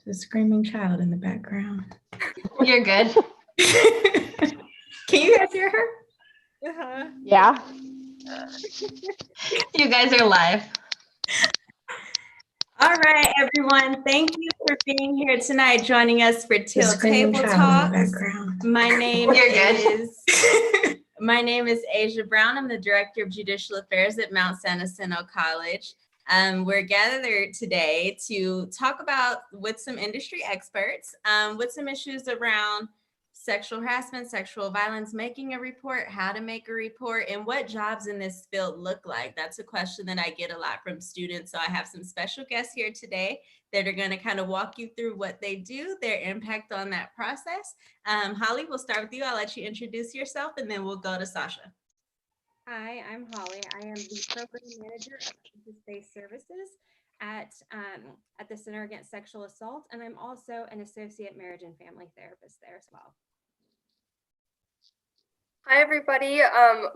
The screaming child in the background. You're good. Can you guys hear her? Yeah. You guys are live. All right, everyone. Thank you for being here tonight, joining us for Teal Table Talks. My name My name is Asia Brown. I'm the Director of Judicial Affairs at Mount San Jacinto College. We're gathered today to talk about with some industry experts with some issues around sexual harassment, sexual violence, making a report, how to make a report, and what jobs in this field look like. That's a question that I get a lot from students. So I have some special guests here today that are going to kind of walk you through what they do, their impact on that process. Holly, we'll start with you. I'll let you introduce yourself and then we'll go to Sasha. Hi, I'm Holly. I am the Program Manager of Crisis-Based Services at the Center Against Sexual Assault, and I'm also an Associate Marriage and Family Therapist there as well. Hi, everybody.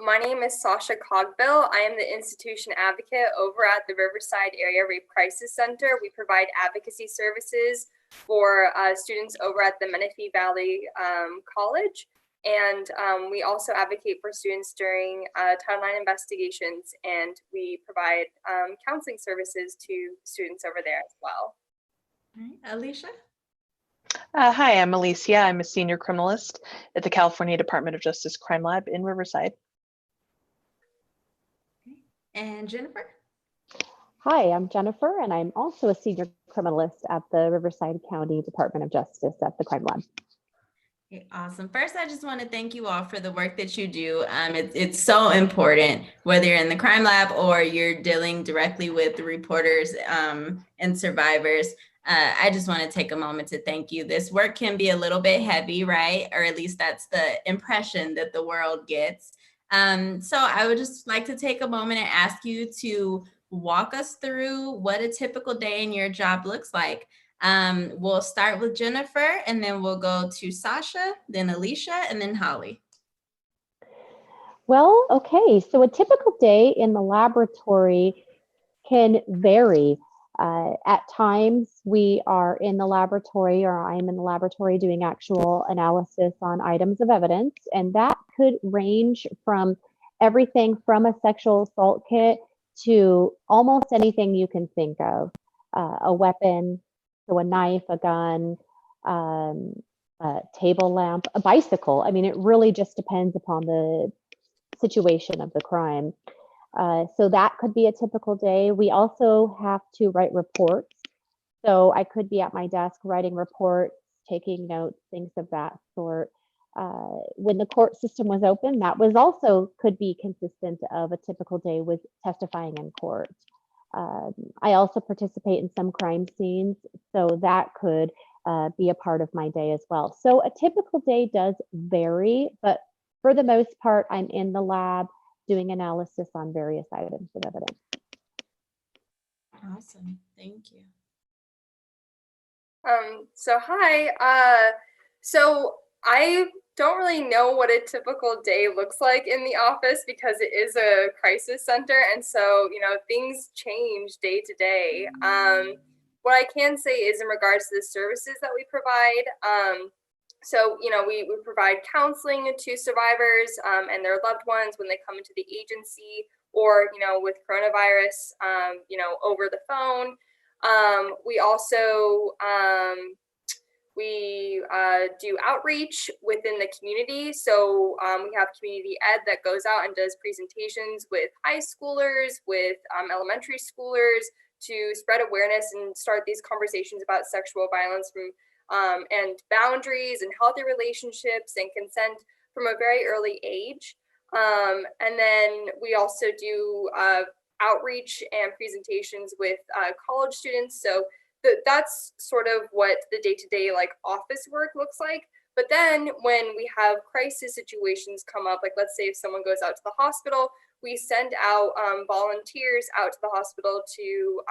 My name is Sasha Cogdill. I am the institution advocate over at the Riverside Area Rape Crisis Center. We provide advocacy services for students over at the Menifee Valley College. And we also advocate for students during Title IX investigations, and we provide counseling services to students over there as well. All right, Alicia? Hi, I'm Alicia. I'm a senior criminalist at the California Department of Justice Crime Lab in Riverside. Okay. And Jennifer? Hi, I'm Jennifer, and I'm also a senior criminalist at the Riverside County Department of Justice at the Crime Lab. Okay, awesome. First, I just want to thank you all for the work that you do. It's so important, whether you're in the crime lab or you're dealing directly with the reporters and survivors. I just want to take a moment to thank you. This work can be a little bit heavy, right? Or at least that's the impression that the world gets. So I would just like to take a moment and ask you to walk us through what a typical day in your job looks like. We'll start with Jennifer, and then we'll go to Sasha, then Alicia, and then Holly. Well, okay, so a typical day in the laboratory can vary. At times we are in the laboratory, or I'm in the laboratory doing actual analysis on items of evidence, and that could range from everything from a sexual assault kit to almost anything you can think of, a weapon, so a knife, a gun, a table lamp, a bicycle. I mean, it really just depends upon the situation of the crime. So that could be a typical day. We also have to write reports. So I could be at my desk writing reports, taking notes, things of that sort. When the court system was open, that was also could be consistent of a typical day with testifying in court. I also participate in some crime scenes, so that could be a part of my day as well. So a typical day does vary, but for the most part, I'm in the lab doing analysis on various items of evidence. Awesome, thank you. So hi, so I don't really know what a typical day looks like in the office because it is a crisis center, and so things change day to day. What I can say is in regards to the services that we provide, so we provide counseling to survivors and their loved ones when they come into the agency, or with coronavirus, over the phone. We also do outreach within the community. So we have community ed that goes out and does presentations with high schoolers, with elementary schoolers, to spread awareness and start these conversations about sexual violence and boundaries and healthy relationships and consent from a very early age. And then we also do outreach and presentations with college students. So that's sort of what the day-to-day office work looks like. But then when we have crisis situations come up, like let's say if someone goes out to the hospital, we send out volunteers out to the hospital to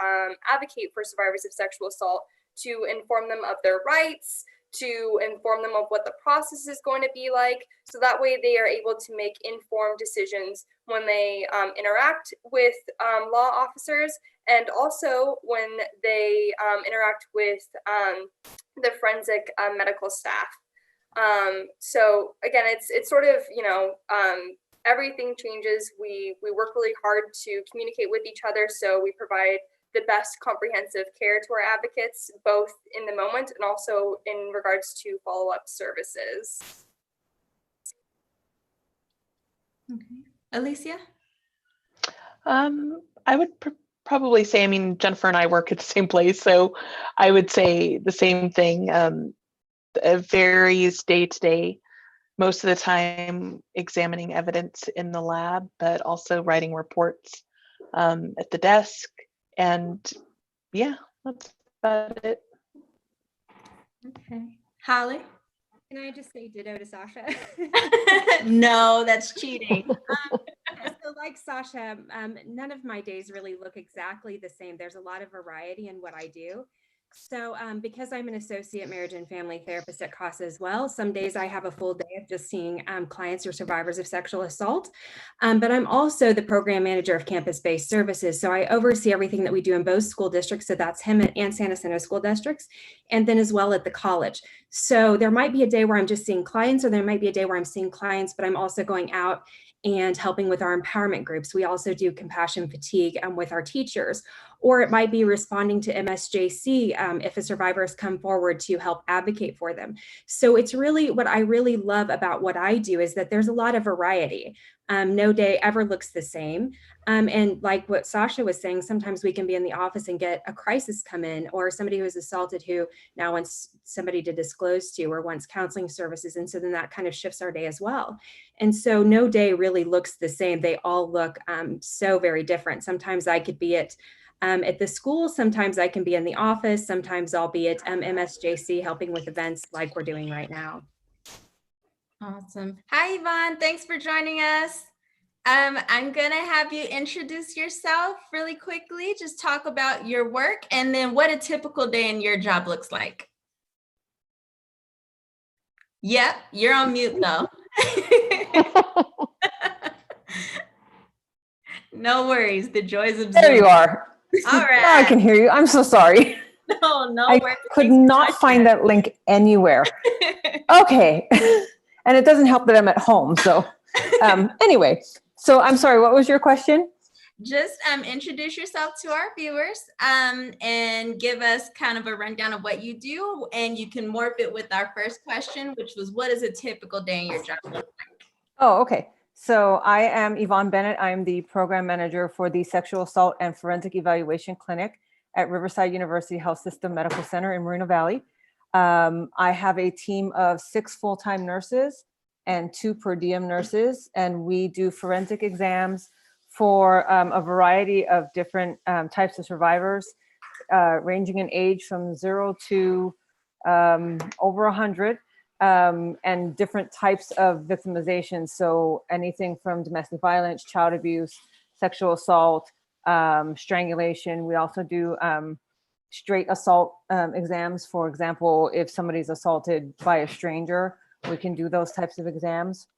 advocate for survivors of sexual assault, to inform them of their rights, to inform them of what the process is going to be like. So that way they are able to make informed decisions when they interact with law officers, and also when they interact with the forensic medical staff. So again, it's sort of, everything changes. We work really hard to communicate with each other, so we provide the best comprehensive care to our advocates, both in the moment and also in regards to follow-up services. Okay. Alicia? I would probably say, I mean, Jennifer and I work at the same place, so I would say the same thing. It varies day to day. Most of the time examining evidence in the lab, but also writing reports at the desk. And yeah, that's about it. Okay. Holly? Can I just say ditto to Sasha? No, that's cheating. So like Sasha, none of my days really look exactly the same. There's a lot of variety in what I do. So because I'm an associate marriage and family therapist at CASA as well, some days I have a full day of just seeing clients or survivors of sexual assault. But I'm also the program manager of campus-based services. So I oversee everything that we do in both school districts. So that's Hemet and San Jacinto school districts, and then as well at the college. So there might be a day where I'm just seeing clients, or there might be a day where I'm seeing clients, but I'm also going out and helping with our empowerment groups. We also do compassion fatigue with our teachers, or it might be responding to MSJC if a survivor has come forward to help advocate for them. So it's really, what I really love about what I do is that there's a lot of variety. No day ever looks the same. And like what Sasha was saying, sometimes we can be in the office and get a crisis come in, or somebody who was assaulted who now wants somebody to disclose to, or wants counseling services. And so then that kind of shifts our day as well. And so no day really looks the same. They all look so very different. Sometimes I could be at the school, sometimes I can be in the office, sometimes I'll be at MSJC helping with events like we're doing right now. Awesome. Hi, Yvonne. Thanks for joining us. I'm going to have you introduce yourself really quickly. Just talk about your work and then what a typical day in your job looks like. Yep, you're on mute though. No worries. The joys of There Zoom. you are. All right. Now I can hear you. I'm so sorry. No I worries. could Thanks for not joining find us. that link anywhere. Okay. And it doesn't help that I'm at home. So anyway, so I'm sorry, what was your question? Just introduce yourself to our viewers and give us kind of a rundown of what you do, and you can morph it with our first question, which was, what is a typical day in your job look like? Oh, okay. So I am Yvonne Bennett. I'm the program manager for the Sexual Assault and Forensic Evaluation Clinic at Riverside University Health System Medical Center in Moreno Valley. I have a team of 6 full-time nurses and 2 per diem nurses, and we do forensic exams for a variety of different types of survivors, ranging in age from 0 to over 100. And different types of victimization. So anything from domestic violence, child abuse, sexual assault, strangulation. We also do straight assault exams. For example, if somebody's assaulted by a stranger, we can do those types of exams.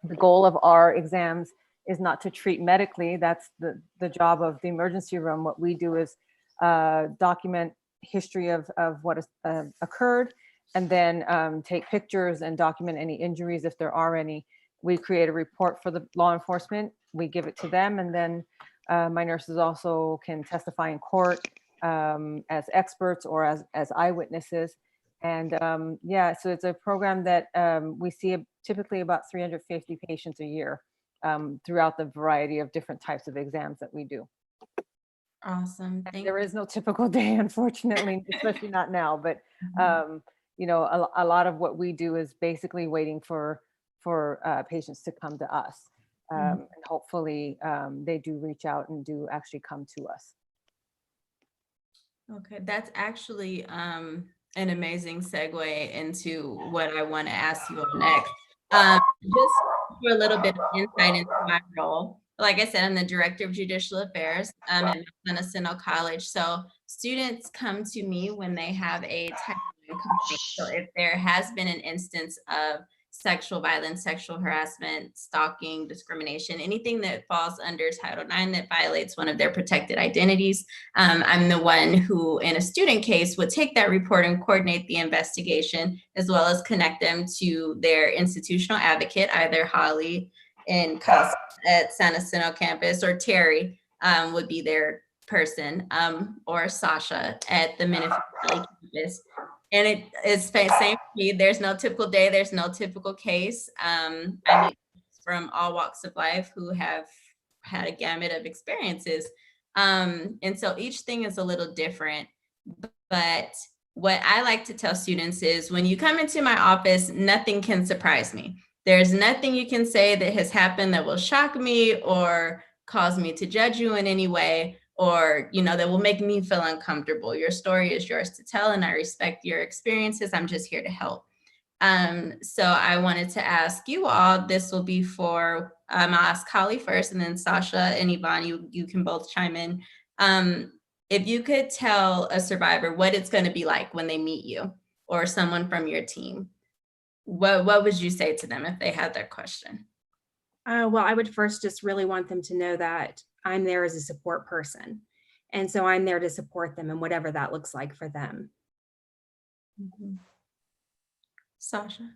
The goal of our exams is not to treat medically. That's the job of the emergency room. What we do is document history of what has occurred, and then take pictures and document any injuries if there are any. We create a report for the law enforcement. We give it to them, and then my nurses also can testify in court as experts or as eyewitnesses. And yeah, so it's a program that we see typically about 350 patients a year throughout the variety of different types of exams that we do. Awesome. There is no typical day, unfortunately, especially not now, but you know, a lot of what we do is basically waiting for patients to come to us. And hopefully they do reach out and do actually come to us. Okay, that's actually an amazing segue into what I want to ask you on next. Just for a little bit of insight into my role. Like I said, I'm the director of judicial affairs at Jacinto College. So students come to me when they have a Title IX complaint. So if there has been an instance of sexual violence, sexual harassment, stalking, discrimination, anything that falls under Title IX that violates one of their protected identities, I'm the one who, in a student case, would take that report and coordinate the investigation, as well as connect them to their institutional advocate, either Holly in at San Jacinto campus, or Terry would be their person, or Sasha at the Menifee Valley campus. And it's the same for me. There's no typical day. There's no typical case. I meet from all walks of life who have had a gamut of experiences. And so each thing is a little different. But what I like to tell students is, when you come into my office, nothing can surprise me. There's nothing you can say that has happened that will shock me or cause me to judge you in any way, or, that will make me feel uncomfortable. Your story is yours to tell, and I respect your experiences. I'm just here to help. So I wanted to ask you all, this will be for, I'll ask Holly first, and then Sasha and Yvonne, you can both chime in. If you could tell a survivor what it's going to be like when they meet you or someone from your team, what would you say to them if they had that question? Well, I would first just really want them to know that I'm there as a support person. And so I'm there to support them in whatever that looks like for them. Mm-hmm. Sasha?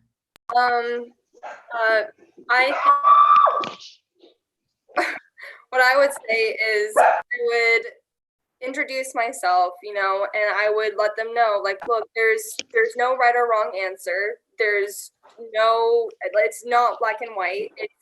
What I would say is, I would introduce myself, and I would let them know, like, look, there's no right or wrong answer. It's not black and white. It's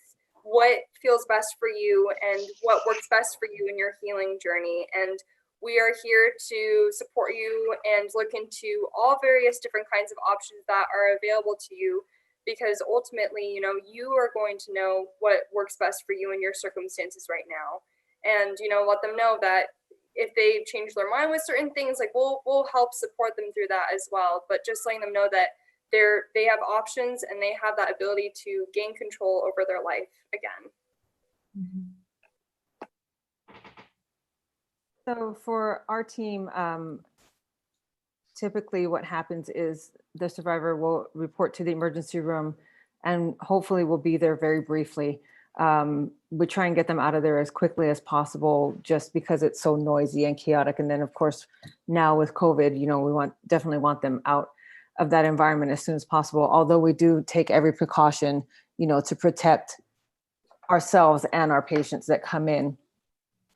what feels best for you and what works best for you in your healing journey. And we are here to support you and look into all various different kinds of options that are available to you, because ultimately, you are going to know what works best for you in your circumstances right now. And, let them know that if they change their mind with certain things, like we'll help support them through that as well. But just letting them know that they have options and they have that ability to gain control over their life again. So for our team, typically what happens is the survivor will report to the emergency room and hopefully will be there very briefly. We try and get them out of there as quickly as possible, just because it's so noisy and chaotic. And then of course, now with COVID, we definitely want them out of that environment as soon as possible. Although we do take every precaution, to protect ourselves and our patients that come in.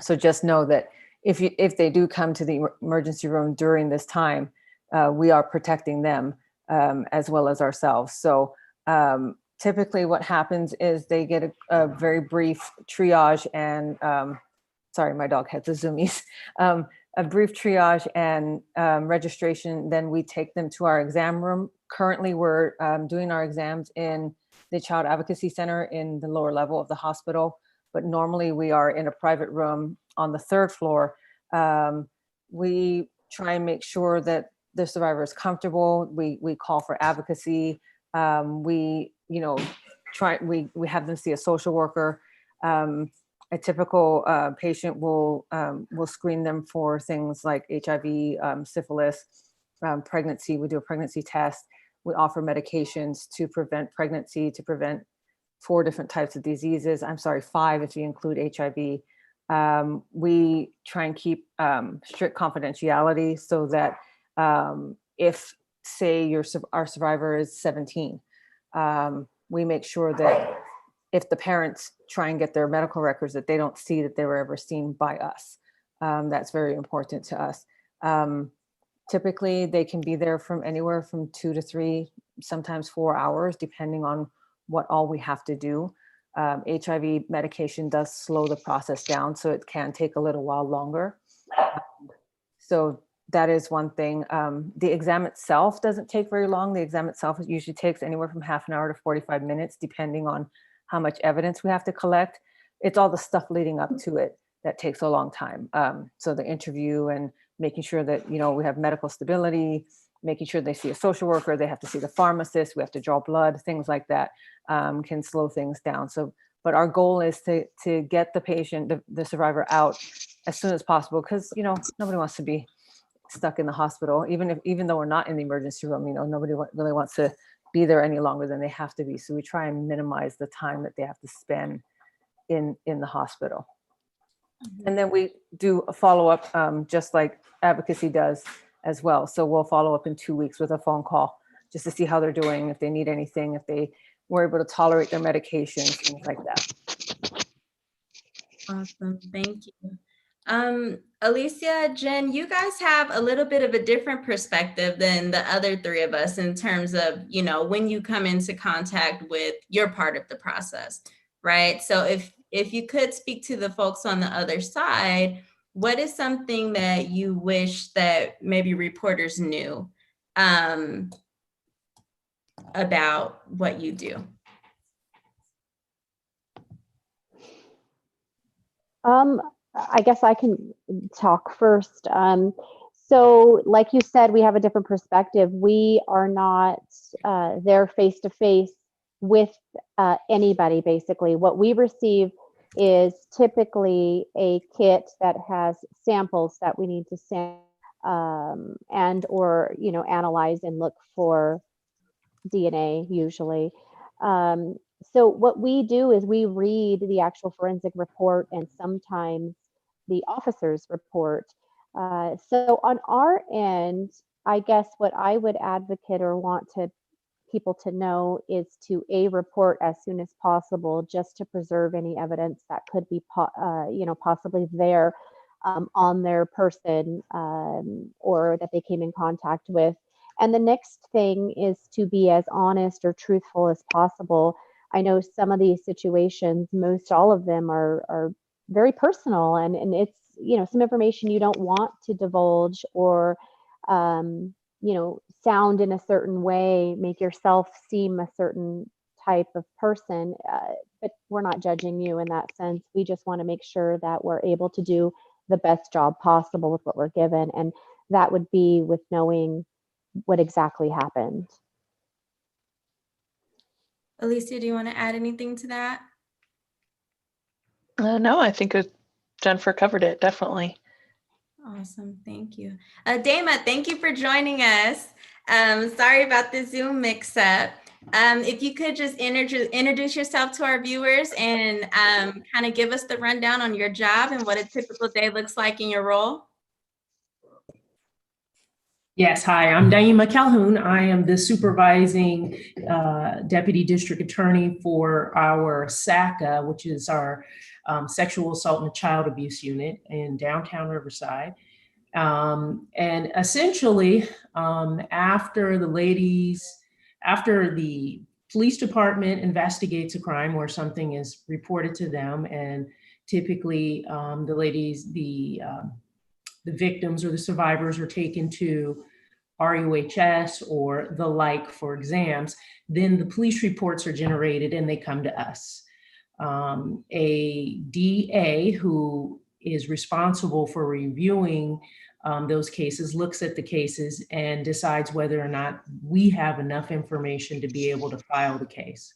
So just know that if they do come to the emergency room during this time, we are protecting them as well as ourselves. So typically what happens is they get a very brief triage and, sorry, my dog had the zoomies, a brief triage and registration. Then we take them to our exam room. Currently, we're doing our exams in the Child Advocacy Center in the lower level of the hospital, but normally we are in a private room on the third floor. We try and make sure that the survivor is comfortable. We call for advocacy. We have them see a social worker. A typical patient will screen them for things like HIV, syphilis, pregnancy. We do a pregnancy test. We offer medications to prevent pregnancy, to prevent 4 different types of diseases. 5 if you include HIV. We try and keep strict confidentiality so that if, say, our survivor is 17, we make sure that if the parents try and get their medical records, that they don't see that they were ever seen by us. That's very important to us. Typically, they can be there from anywhere from 2 to 3, sometimes 4 hours, depending on what all we have to do. HIV medication does slow the process down, so it can take a little while longer. So that is one thing. The exam itself doesn't take very long. The exam itself usually takes anywhere from half an hour to 45 minutes, depending on how much evidence we have to collect. It's all the stuff leading up to it that takes a long time. So the interview and making sure that, we have medical stability, making sure they see a social worker, they have to see the pharmacist, we have to draw blood, things like that can slow things down. So, but our goal is to get the patient, the survivor out as soon as possible, because, nobody wants to be stuck in the hospital, even though we're not in the emergency room, nobody really wants to be there any longer than they have to be. So we try and minimize the time that they have to spend in the hospital. And then we do a follow-up, just like Advocacy does as well. So we'll follow up in 2 weeks with a phone call just to see how they're doing, if they need anything, if they were able to tolerate their medications, things like that. Awesome, thank you. Alicia, Jen, you guys have a little bit of a different perspective than the other three of us in terms of, when you come into contact with your part of the process, right? So if you could speak to the folks on the other side, what is something that you wish that maybe reporters knew about what you do? I guess I can talk first. So like you said, we have a different perspective. We are not there face to face with anybody, basically. What we receive is typically a kit that has samples that we need to sample and or analyze and look for DNA usually. So what we do is we read the actual forensic report and sometimes the officer's report. So on our end, I guess what I would advocate or want people to know is to report as soon as possible, just to preserve any evidence that could be possibly there on their person or that they came in contact with. And the next thing is to be as honest or truthful as possible. I know some of these situations, most all of them are very personal, and it's some information you don't want to divulge or sound in a certain way, make yourself seem a certain type of person, but we're not judging you in that sense. We just want to make sure that we're able to do the best job possible with what we're given, and that would be with knowing what exactly happened. Alicia, do you want to add anything to that? No, I think Jennifer covered it, definitely. Awesome, thank you. Dama, thank you for joining us. Sorry about the Zoom mix-up. If you could just introduce yourself to our viewers and kind of give us the rundown on your job and what a typical day looks like in your role. Yes, hi, I'm Mchale. I am the supervising deputy district attorney for our SACA, which is our sexual assault and child abuse unit in downtown Riverside. And essentially, after the police department investigates a crime or something is reported to them, and typically the victims or the survivors are taken to RUHS or the like for exams, then the police reports are generated and they come to us. A DA who is responsible for reviewing those cases looks at the cases and decides whether or not we have enough information to be able to file the case.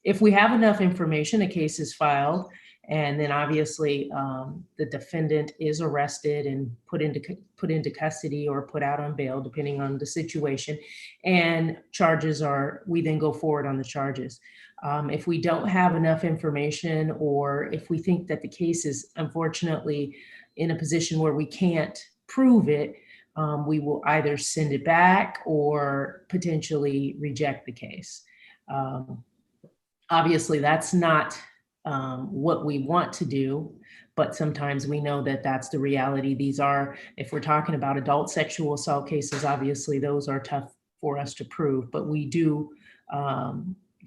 If we have enough information, a case is filed, and then obviously the defendant is arrested and put into custody or put out on bail, depending on the situation. And we then go forward on the charges. If we don't have enough information, or if we think that the case is unfortunately in a position where we can't prove it, we will either send it back or potentially reject the case. Obviously, that's not what we want to do, but sometimes we know that that's the reality. These are, if we're talking about adult sexual assault cases, obviously those are tough for us to prove, but we do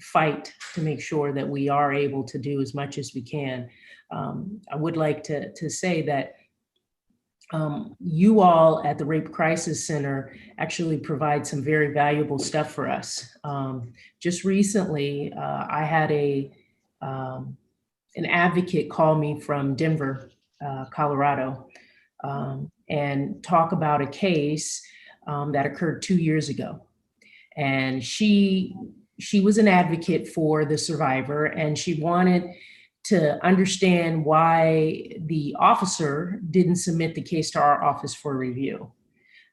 fight to make sure that we are able to do as much as we can. I would like to say that you all at the Rape Crisis Center actually provide some very valuable stuff for us. Just recently, I had an advocate call me from Denver, Colorado, and talk about a case that occurred 2 years ago. And she was an advocate for the survivor, and she wanted to understand why the officer didn't submit the case to our office for review.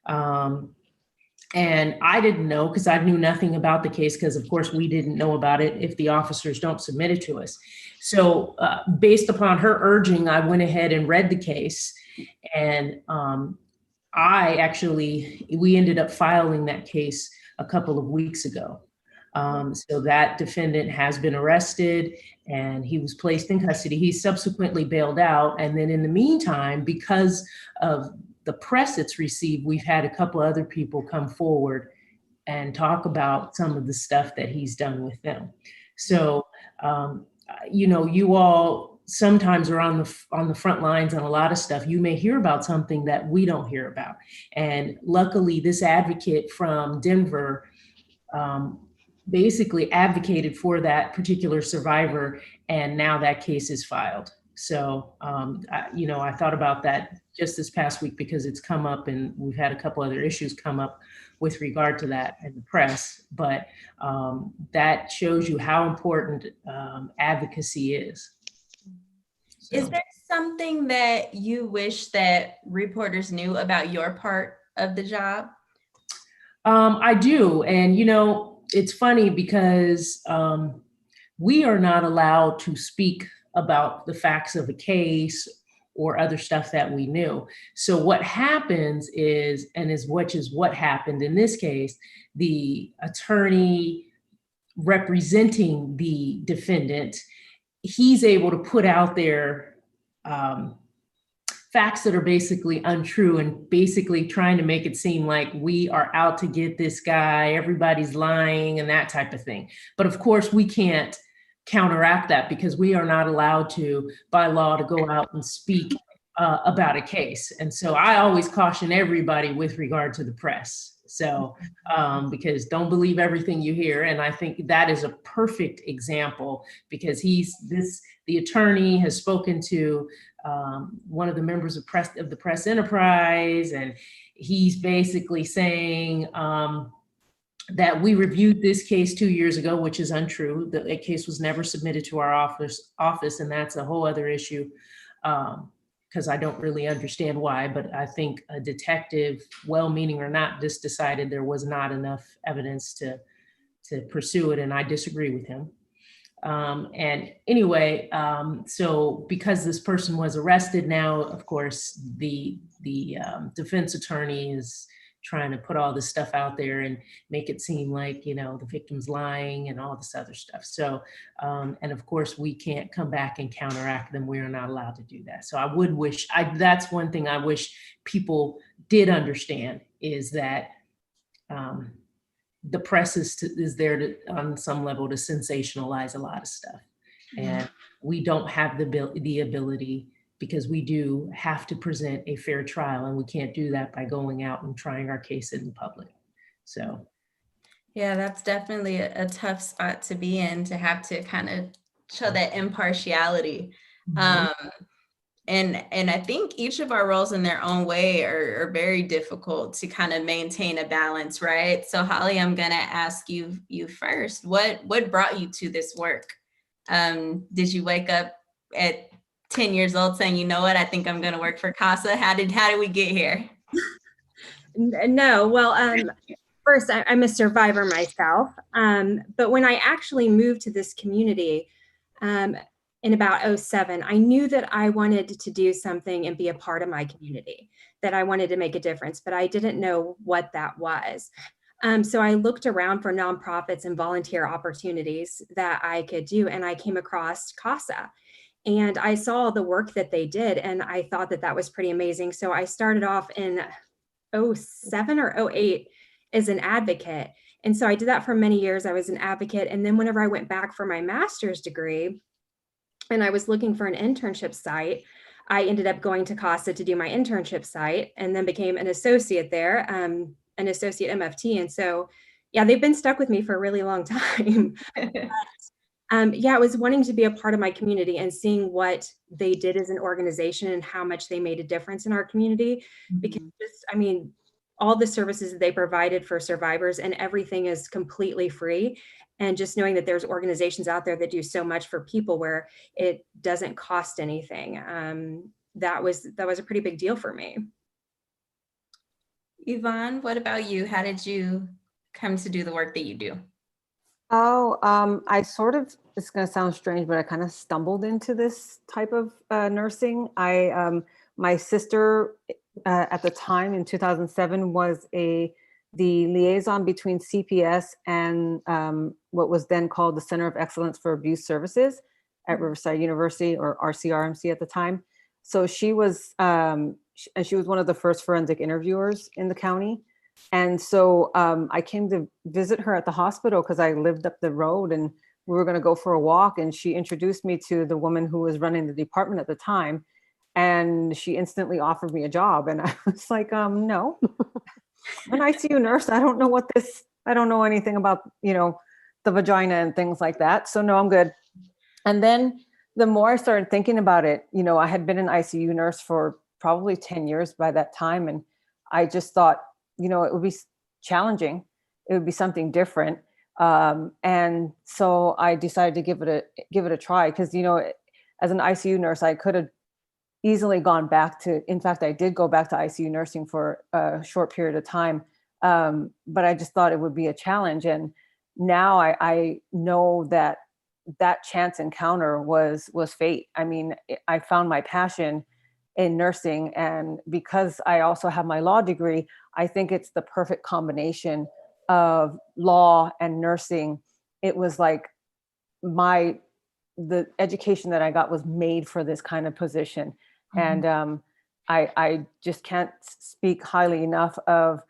And I didn't know, because I knew nothing about the case, because of course we didn't know about it if the officers don't submit it to us. So based upon her urging, I went ahead and read the case. And we ended up filing that case a couple of weeks ago. So that defendant has been arrested and he was placed in custody. He subsequently bailed out. And then in the meantime, because of the press it's received, we've had a couple other people come forward and talk about some of the stuff that he's done with them. So, you all sometimes are on the front lines on a lot of stuff. You may hear about something that we don't hear about. And luckily, this advocate from Denver basically advocated for that particular survivor, and now that case is filed. So, I thought about that just this past week because it's come up, and we've had a couple other issues come up with regard to that in the press. But that shows you how important advocacy is. So. Is there something that you wish that reporters knew about your part of the job? I do. And, it's funny because we are not allowed to speak about the facts of a case or other stuff that we knew. So what happens is, which is what happened in this case, the attorney representing the defendant, he's able to put out there facts that are basically untrue and basically trying to make it seem like we are out to get this guy, everybody's lying and that type of thing. But of course we can't counteract that because we are not allowed to, by law, to go out and speak about a case. And so I always caution everybody with regard to the press. So, because don't believe everything you hear. And I think that is a perfect example because the attorney has spoken to one of the members of the press enterprise, and he's basically saying that we reviewed this case 2 years ago, which is untrue. The case was never submitted to our office, and that's a whole other issue. Because I don't really understand why, but I think a detective, well-meaning or not, just decided there was not enough evidence to pursue it, and I disagree with him. And anyway, so because this person was arrested now, of course, the defense attorney is trying to put all this stuff out there and make it seem like, the victim's lying and all this other stuff. So, and of course we can't come back and counteract them. We are not allowed to do that. So that's one thing I wish people did understand is that the press is there to, on some level, to sensationalize a lot of stuff. And we don't have the ability, because we do have to present a fair trial, and we can't do that by going out and trying our case in public. So. Yeah, that's definitely a tough spot to be in, to have to kind of show that impartiality. Mm-hmm. And I think each of our roles in their own way are very difficult to kind of maintain a balance, right? So Holly, I'm gonna ask you first. What brought you to this work? Did you wake up at 10 years old saying, you know what, I think I'm gonna work for CASA? How did we get here? No, well, first, I'm a survivor myself. But when I actually moved to this community in about 2007, I knew that I wanted to do something and be a part of my community, that I wanted to make a difference, but I didn't know what that was. So I looked around for nonprofits and volunteer opportunities that I could do, and I came across CASA. And I saw the work that they did, and I thought that was pretty amazing. So I started off in 2007 or 2008 as an advocate. And so I did that for many years. I was an advocate. And then whenever I went back for my master's degree and I was looking for an internship site, I ended up going to CASA to do my internship site, and then became an associate there, an associate MFT. And so, yeah, they've been stuck with me for a really long time. I was wanting to be a part of my community and seeing what they did as an organization and how much they made a difference in our community. Mm-hmm. Because all the services that they provided for survivors, and everything is completely free. And just knowing that there's organizations out there that do so much for people where it doesn't cost anything. That was a pretty big deal for me. Yvonne, what about you? How did you come to do the work that you do? Oh, I sort of, it's going to sound strange, but I kind of stumbled into this type of nursing. My sister at the time in 2007 was the liaison between CPS and what was then called the Center of Excellence for Abuse Services at Riverside University, or RCRMC at the time. So she was, and she was one of the first forensic interviewers in the county. And so I came to visit her at the hospital because I lived up the road and we were going to go for a walk. And she introduced me to the woman who was running the department at the time. And she instantly offered me a job. And I was like, no, I'm an ICU nurse. I don't know anything about, the vagina and things like that. So no, I'm good. And then the more I started thinking about it, I had been an ICU nurse for probably 10 years by that time. And I just thought, it would be challenging. It would be something different. And so I decided to give it a try because, as an ICU nurse, I could have easily gone back to, in fact, I did go back to ICU nursing for a short period of time. But I just thought it would be a challenge. And now I know that chance encounter was fate. I mean, I found my passion in nursing, and because I also have my law degree, I think it's the perfect combination of law and nursing. It was like the education that I got was made for this kind of position. Mm-hmm. And I just can't speak highly enough of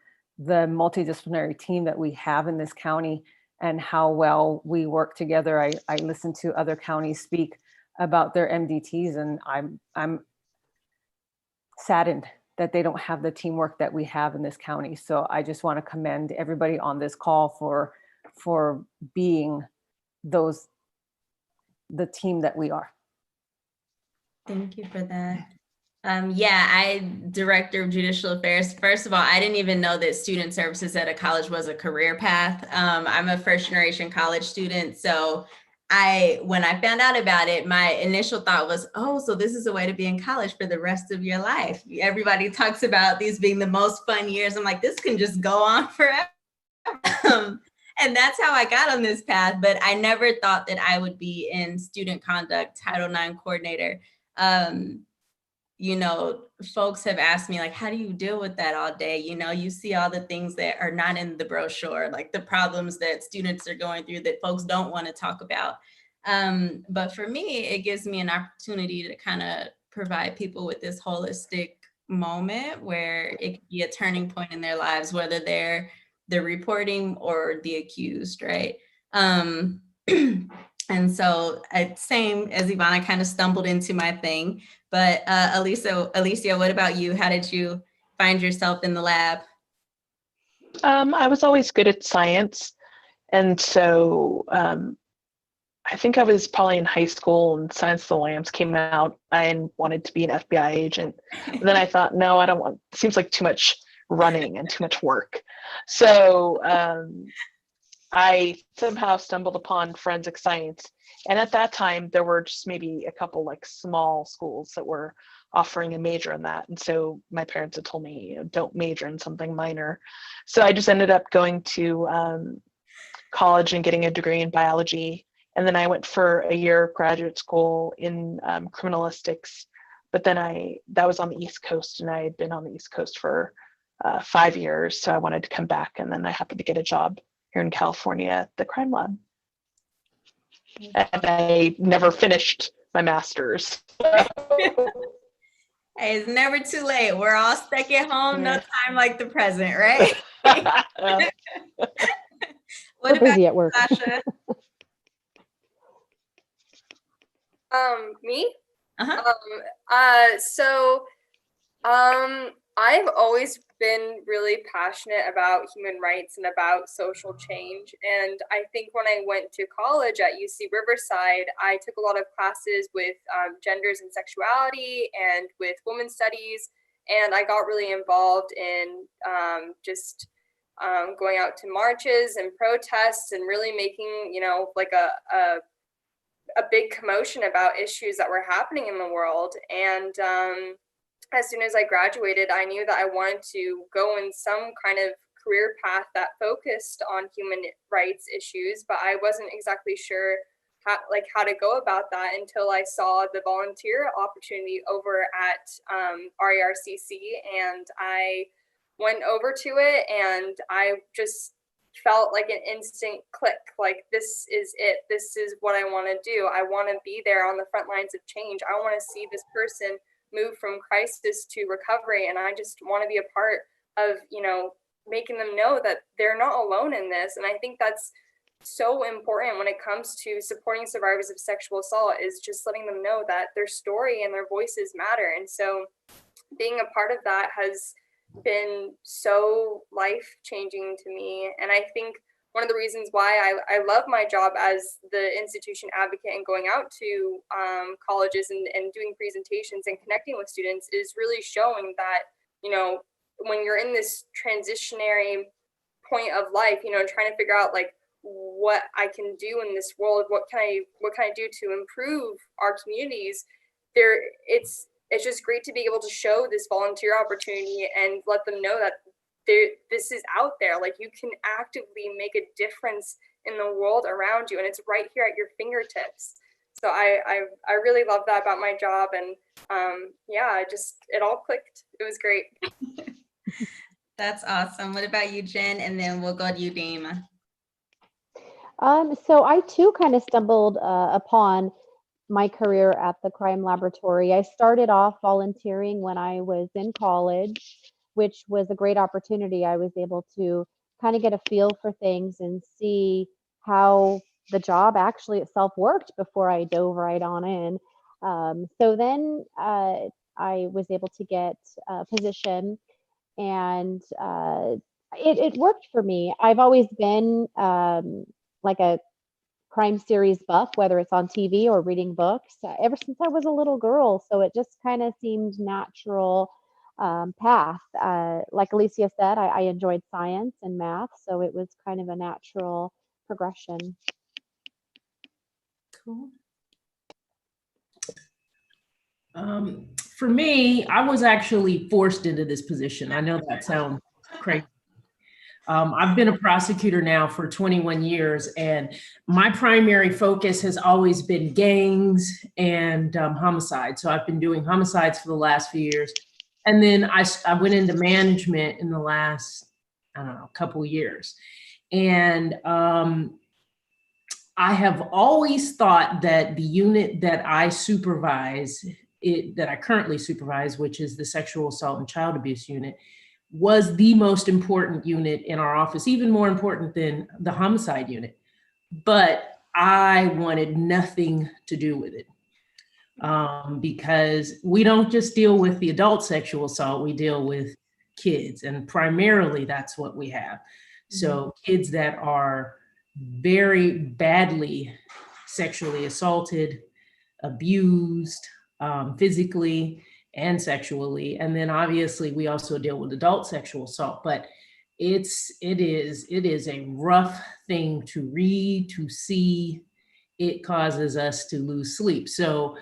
the multidisciplinary team that we have in this county and how well we work together. I listen to other counties speak about their MDTs, and I'm saddened that they don't have the teamwork that we have in this county. So I just want to commend everybody on this call for being the team that we are. Thank you for that. I'm director of judicial affairs. First of all, I didn't even know that student services at a college was a career path. I'm a first generation college student. So when I found out about it, my initial thought was, oh, so this is a way to be in college for the rest of your life. Everybody talks about these being the most fun years. I'm like, this can just go on forever. And that's how I got on this path. But I never thought that I would be in student conduct, Title IX coordinator. Folks have asked me, like, how do you deal with that all day? You see all the things that are not in the brochure, like the problems that students are going through that folks don't want to talk about. But for me, it gives me an opportunity to kind of provide people with this holistic moment where it could be a turning point in their lives, whether they're the reporting or the accused, right? And so same as Yvonne, I kind of stumbled into my thing. But Alicia, what about you? How did you find yourself in the lab? I was always good at science. And so I think I was probably in high school and Silence of the Lambs came out. I wanted to be an FBI agent. And then I thought, no, I don't want, it seems like too much running and too much work. So I somehow stumbled upon forensic science. And at that time, there were just maybe a couple like small schools that were offering a major in that. And so my parents had told me, don't major in something minor. So I just ended up going to college and getting a degree in biology. And then I went for a year of graduate school in criminalistics. But then that was on the East Coast, and I had been on the East Coast for 5 years. So I wanted to come back, and then I happened to get a job here in California at the crime lab. And I never finished my master's. Hey, it's never too late. We're all stuck at home, no time like the present, right? We're busy at work. Sasha? Me? Uh-huh. I've always been really passionate about human rights and about social change. And I think when I went to college at UC Riverside, I took a lot of classes with genders and sexuality and with women's studies. And I got really involved in going out to marches and protests and really making, like a big commotion about issues that were happening in the world. And as soon as I graduated, I knew that I wanted to go in some kind of career path that focused on human rights issues, but I wasn't exactly sure how to go about that until I saw the volunteer opportunity over at RERCC, and I went over to it, and I just felt like an instant click, like this is it, this is what I want to do. I want to be there on the front lines of change. I want to see this person move from crisis to recovery, and I just want to be a part of, you know, making them know that they're not alone in this. And I think that's so important when it comes to supporting survivors of sexual assault, is just letting them know that their story and their voices matter. And so being a part of that has been so life-changing to me. And I think one of the reasons why I love my job as the institution advocate and going out to colleges and doing presentations and connecting with students is really showing that, you know, when you're in this transitionary point of life, you know, trying to figure out like what I can do in this world, what can I do to improve our communities, it's just great to be able to show this volunteer opportunity and let them know that this is out there. Like, you can actively make a difference in the world around you, and it's right here at your fingertips. So I really love that about my job, and yeah, it all clicked. It was great. That's awesome. What about you, Jen? And then we'll go to you, Dima. So I too kind of stumbled upon my career at the crime laboratory. I started off volunteering when I was in college, which was a great opportunity. I was able to kind of get a feel for things and see how the job actually itself worked before I dove right on in. So then I was able to get a position, and it worked for me. I've always been like a crime series buff, whether it's on TV or reading books, ever since I was a little girl. So it just kind of seemed natural path. Like Alicia said, I enjoyed science and math, so it was kind of a natural progression. Cool. For me, I was actually forced into this position. I know that sounds crazy. I've been a prosecutor now for 21 years, and my primary focus has always been gangs and homicide. So I've been doing homicides for the last few years. And then I went into management in the last, I don't know, couple of years. And I have always thought that the unit that I supervise, that I currently supervise, which is the sexual assault and child abuse unit, was the most important unit in our office, even more important than the homicide unit. But I wanted nothing to do with it, because we don't just deal with the adult sexual assault, we deal with kids, and primarily that's what we have. So kids that are very badly sexually assaulted, abused, physically and sexually. And then obviously we also deal with adult sexual assault, but it is a rough thing to read, to see. It causes us to lose sleep. So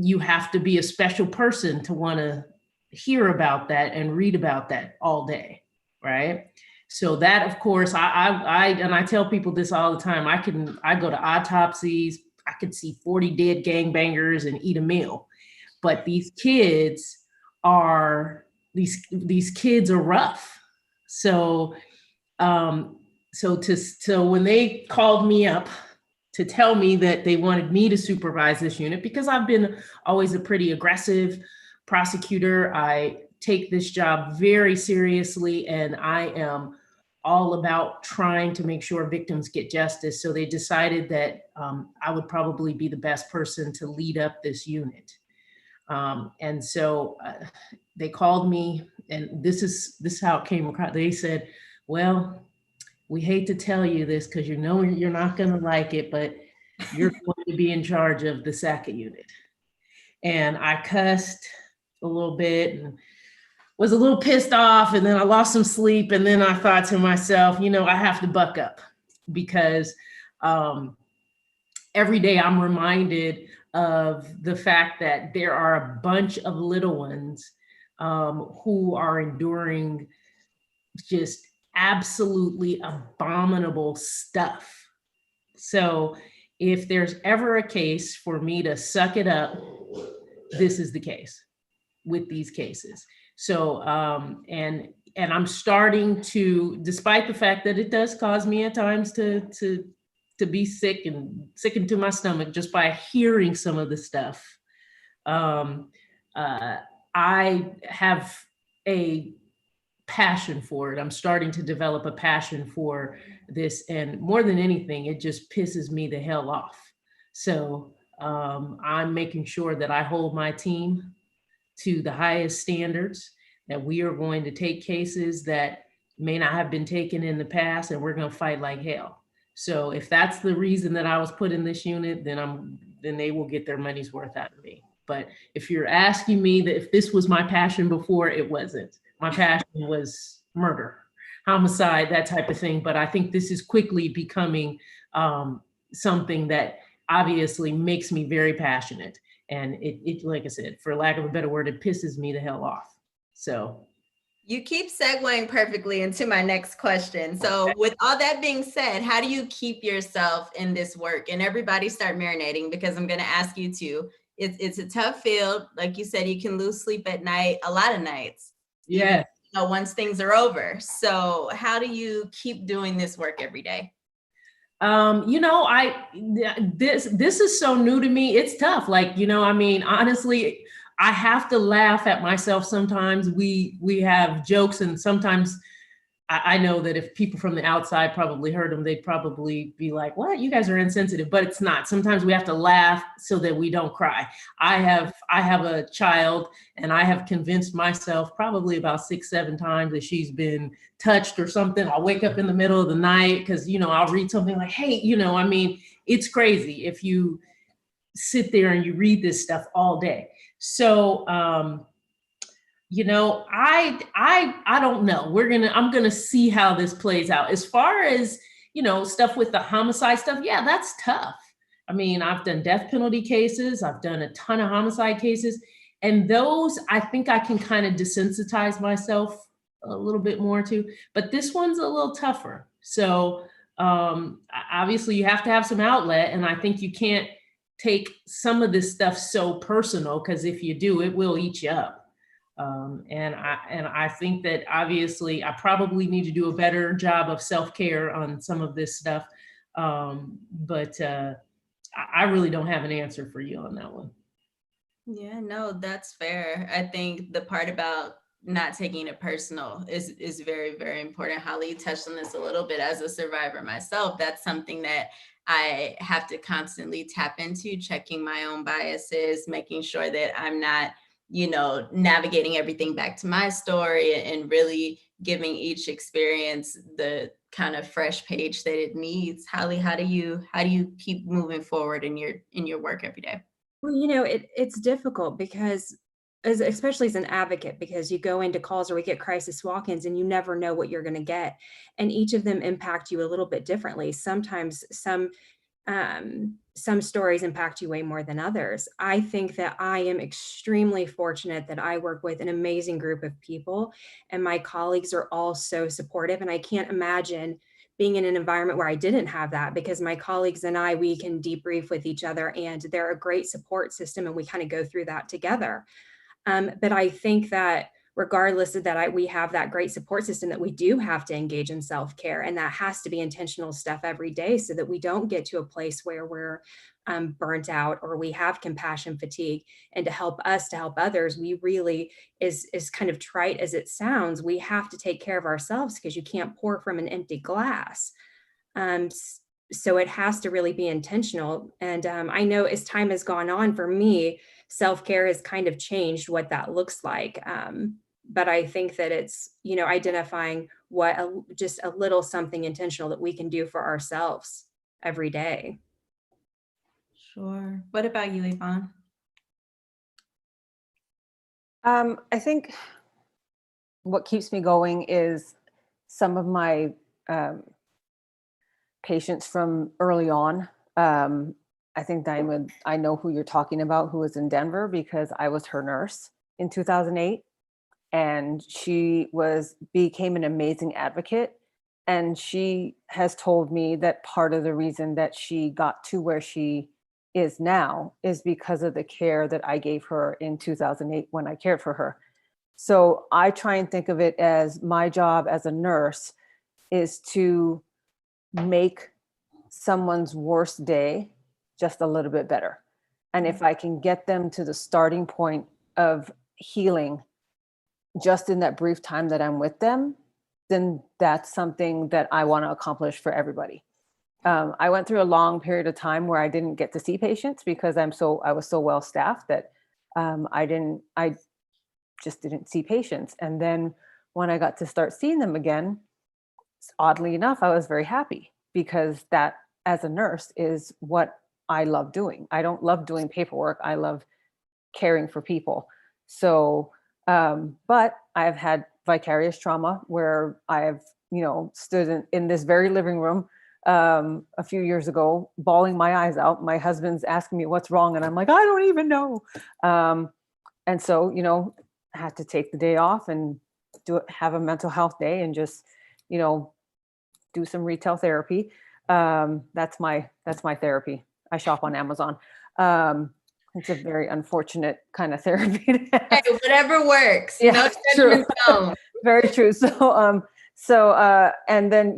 you have to be a special person to want to hear about that and read about that all day, right? So that, of course, I tell people this all the time. I go to autopsies. I could see 40 dead gangbangers and eat a meal. But these kids are rough. So so when they called me up to tell me that they wanted me to supervise this unit, because I've been always a pretty aggressive prosecutor, I take this job very seriously, and I am all about trying to make sure victims get justice. So they decided that I would probably be the best person to lead up this unit. And so they called me, and this is how it came across. They said, well, we hate to tell you this because you know you're not going to like it, but you're going to be in charge of the SACA unit. And I cussed a little bit and was a little pissed off, and then I lost some sleep, and then I thought to myself, you know, I have to buck up, because every day I'm reminded of the fact that there are a bunch of little ones who are enduring just absolutely abominable stuff. So if there's ever a case for me to suck it up, this is the case with these cases. So, and I'm starting to, despite the fact that it does cause me at times to be sick and to my stomach just by hearing some of the stuff. I have a passion for it. I'm starting to develop a passion for this, and more than anything, it just pisses me the hell off. So I'm making sure that I hold my team to the highest standards, that we are going to take cases that may not have been taken in the past, and we're going to fight like hell. So if that's the reason that I was put in this unit, then they will get their money's worth out of me. But if you're asking me that if this was my passion before, it wasn't. My passion was murder, homicide, that type of thing. But I think this is quickly becoming something that obviously makes me very passionate. And it, like I said, for lack of a better word, it pisses me the hell off. So. You keep segueing perfectly into my next question. So with all that being said, how do you keep yourself in this work? And everybody start marinating, because I'm going to ask you to. It's a tough field. Like you said, you can lose sleep at night, a lot of nights. Yeah. Once things are over. So how do you keep doing this work every day? This is so new to me. It's tough. Like, honestly, I have to laugh at myself sometimes. We have jokes, and sometimes I know that if people from the outside probably heard them, they'd probably be like, what? You guys are insensitive, but it's not. Sometimes we have to laugh so that we don't cry. I have a child, and I have convinced myself probably about 6-7 times that she's been touched or something. I'll wake up in the middle of the night because, I'll read something like, hey, it's crazy if you sit there and you read this stuff all day. So, I don't know. I'm gonna see how this plays out. As far as, stuff with the homicide stuff, yeah, that's tough. I mean, I've done death penalty cases. I've done a ton of homicide cases. And those, I think I can kind of desensitize myself a little bit more to, but this one's a little tougher. So obviously you have to have some outlet. And I think you can't take some of this stuff so personal, because if you do, it will eat you up. And I think that obviously I probably need to do a better job of self-care on some of this stuff. But I really don't have an answer for you on that one. Yeah, no, that's fair. I think the part about not taking it personal is very, very important. Holly touched on this a little bit. As a survivor myself, that's something that I have to constantly tap into, checking my own biases, making sure that I'm not, navigating everything back to my story, and really giving each experience the kind of fresh page that it needs. Holly, how do you keep moving forward in your work every day? Well, it's difficult because especially as an advocate, because you go into calls or we get crisis walk-ins and you never know what you're going to get. And each of them impact you a little bit differently. Sometimes some stories impact you way more than others. I think that I am extremely fortunate that I work with an amazing group of people, and my colleagues are all so supportive. And I can't imagine being in an environment where I didn't have that, because my colleagues and we can debrief with each other, and they're a great support system, and we kind of go through that together. But I think that regardless of that, we have that great support system, that we do have to engage in self-care, and that has to be intentional stuff every day, so that we don't get to a place where we're burnt out or we have compassion fatigue. And to help us to help others, we really, is kind of trite as it sounds, we have to take care of ourselves, because you can't pour from an empty glass. So it has to really be intentional. And I know as time has gone on, for me, self-care has kind of changed what that looks like. But I think that it's, identifying just a little something intentional that we can do for ourselves every day. Sure. What about you, Yvonne? I think what keeps me going is some of my patients from early on. I think Diamond, I know who you're talking about, who was in Denver, because I was her nurse in 2008. And she became an amazing advocate. And she has told me that part of the reason that she got to where she is now is because of the care that I gave her in 2008 when I cared for her. So I try and think of it as my job as a nurse is to make someone's worst day just a little bit better. And if I can get them to the starting point of healing just in that brief time that I'm with them, then that's something that I want to accomplish for everybody. I went through a long period of time where I didn't get to see patients because I was so well staffed that I just didn't see patients. And then when I got to start seeing them again, oddly enough, I was very happy because that, as a nurse, is what I love doing. I don't love doing paperwork. I love caring for people. So, but I've had vicarious trauma where I've, stood in this very living room a few years ago, bawling my eyes out. My husband's asking me what's wrong. And I'm like, I don't even know. And so, I had to take the day off and have a mental health day and just, do some retail therapy. That's my therapy. I shop on Amazon. It's a very unfortunate kind of therapy. Hey, whatever works. Yeah, No true. judgment zone. Very true. So, and then,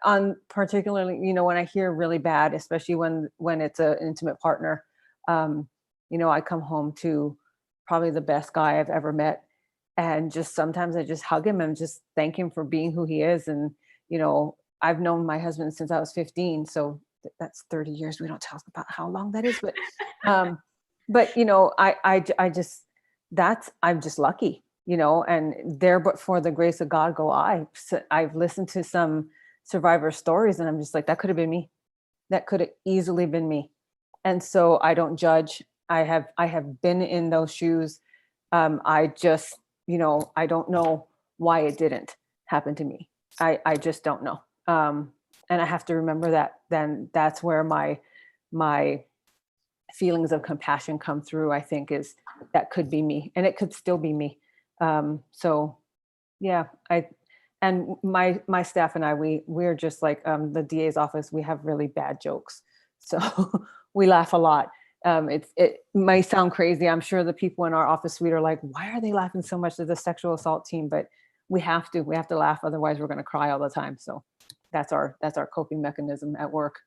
on particularly, when I hear really bad, especially when it's an intimate partner, I come home to probably the best guy I've ever met. And just sometimes I just hug him and just thank him for being who he is. And, I've known my husband since I was 15. So that's 30 years. We don't talk about how long that is, but, I'm just lucky, and there, but for the grace of God go I. So I've listened to some survivor stories and I'm just like, that could have been me. That could have easily been me. And so I don't judge. I have been in those shoes. I just, I don't know why it didn't happen to me. I just don't know. And I have to remember that then that's where my feelings of compassion come through, I think, is that could be me and it could still be me. So yeah, and my staff and I, we're just like the DA's office, we have really bad jokes. So we laugh a lot. It might sound crazy. I'm sure the people in our office suite are like, why are they laughing so much at the sexual assault team? But we have to laugh. Otherwise we're going to cry all the time. So that's our coping mechanism at work.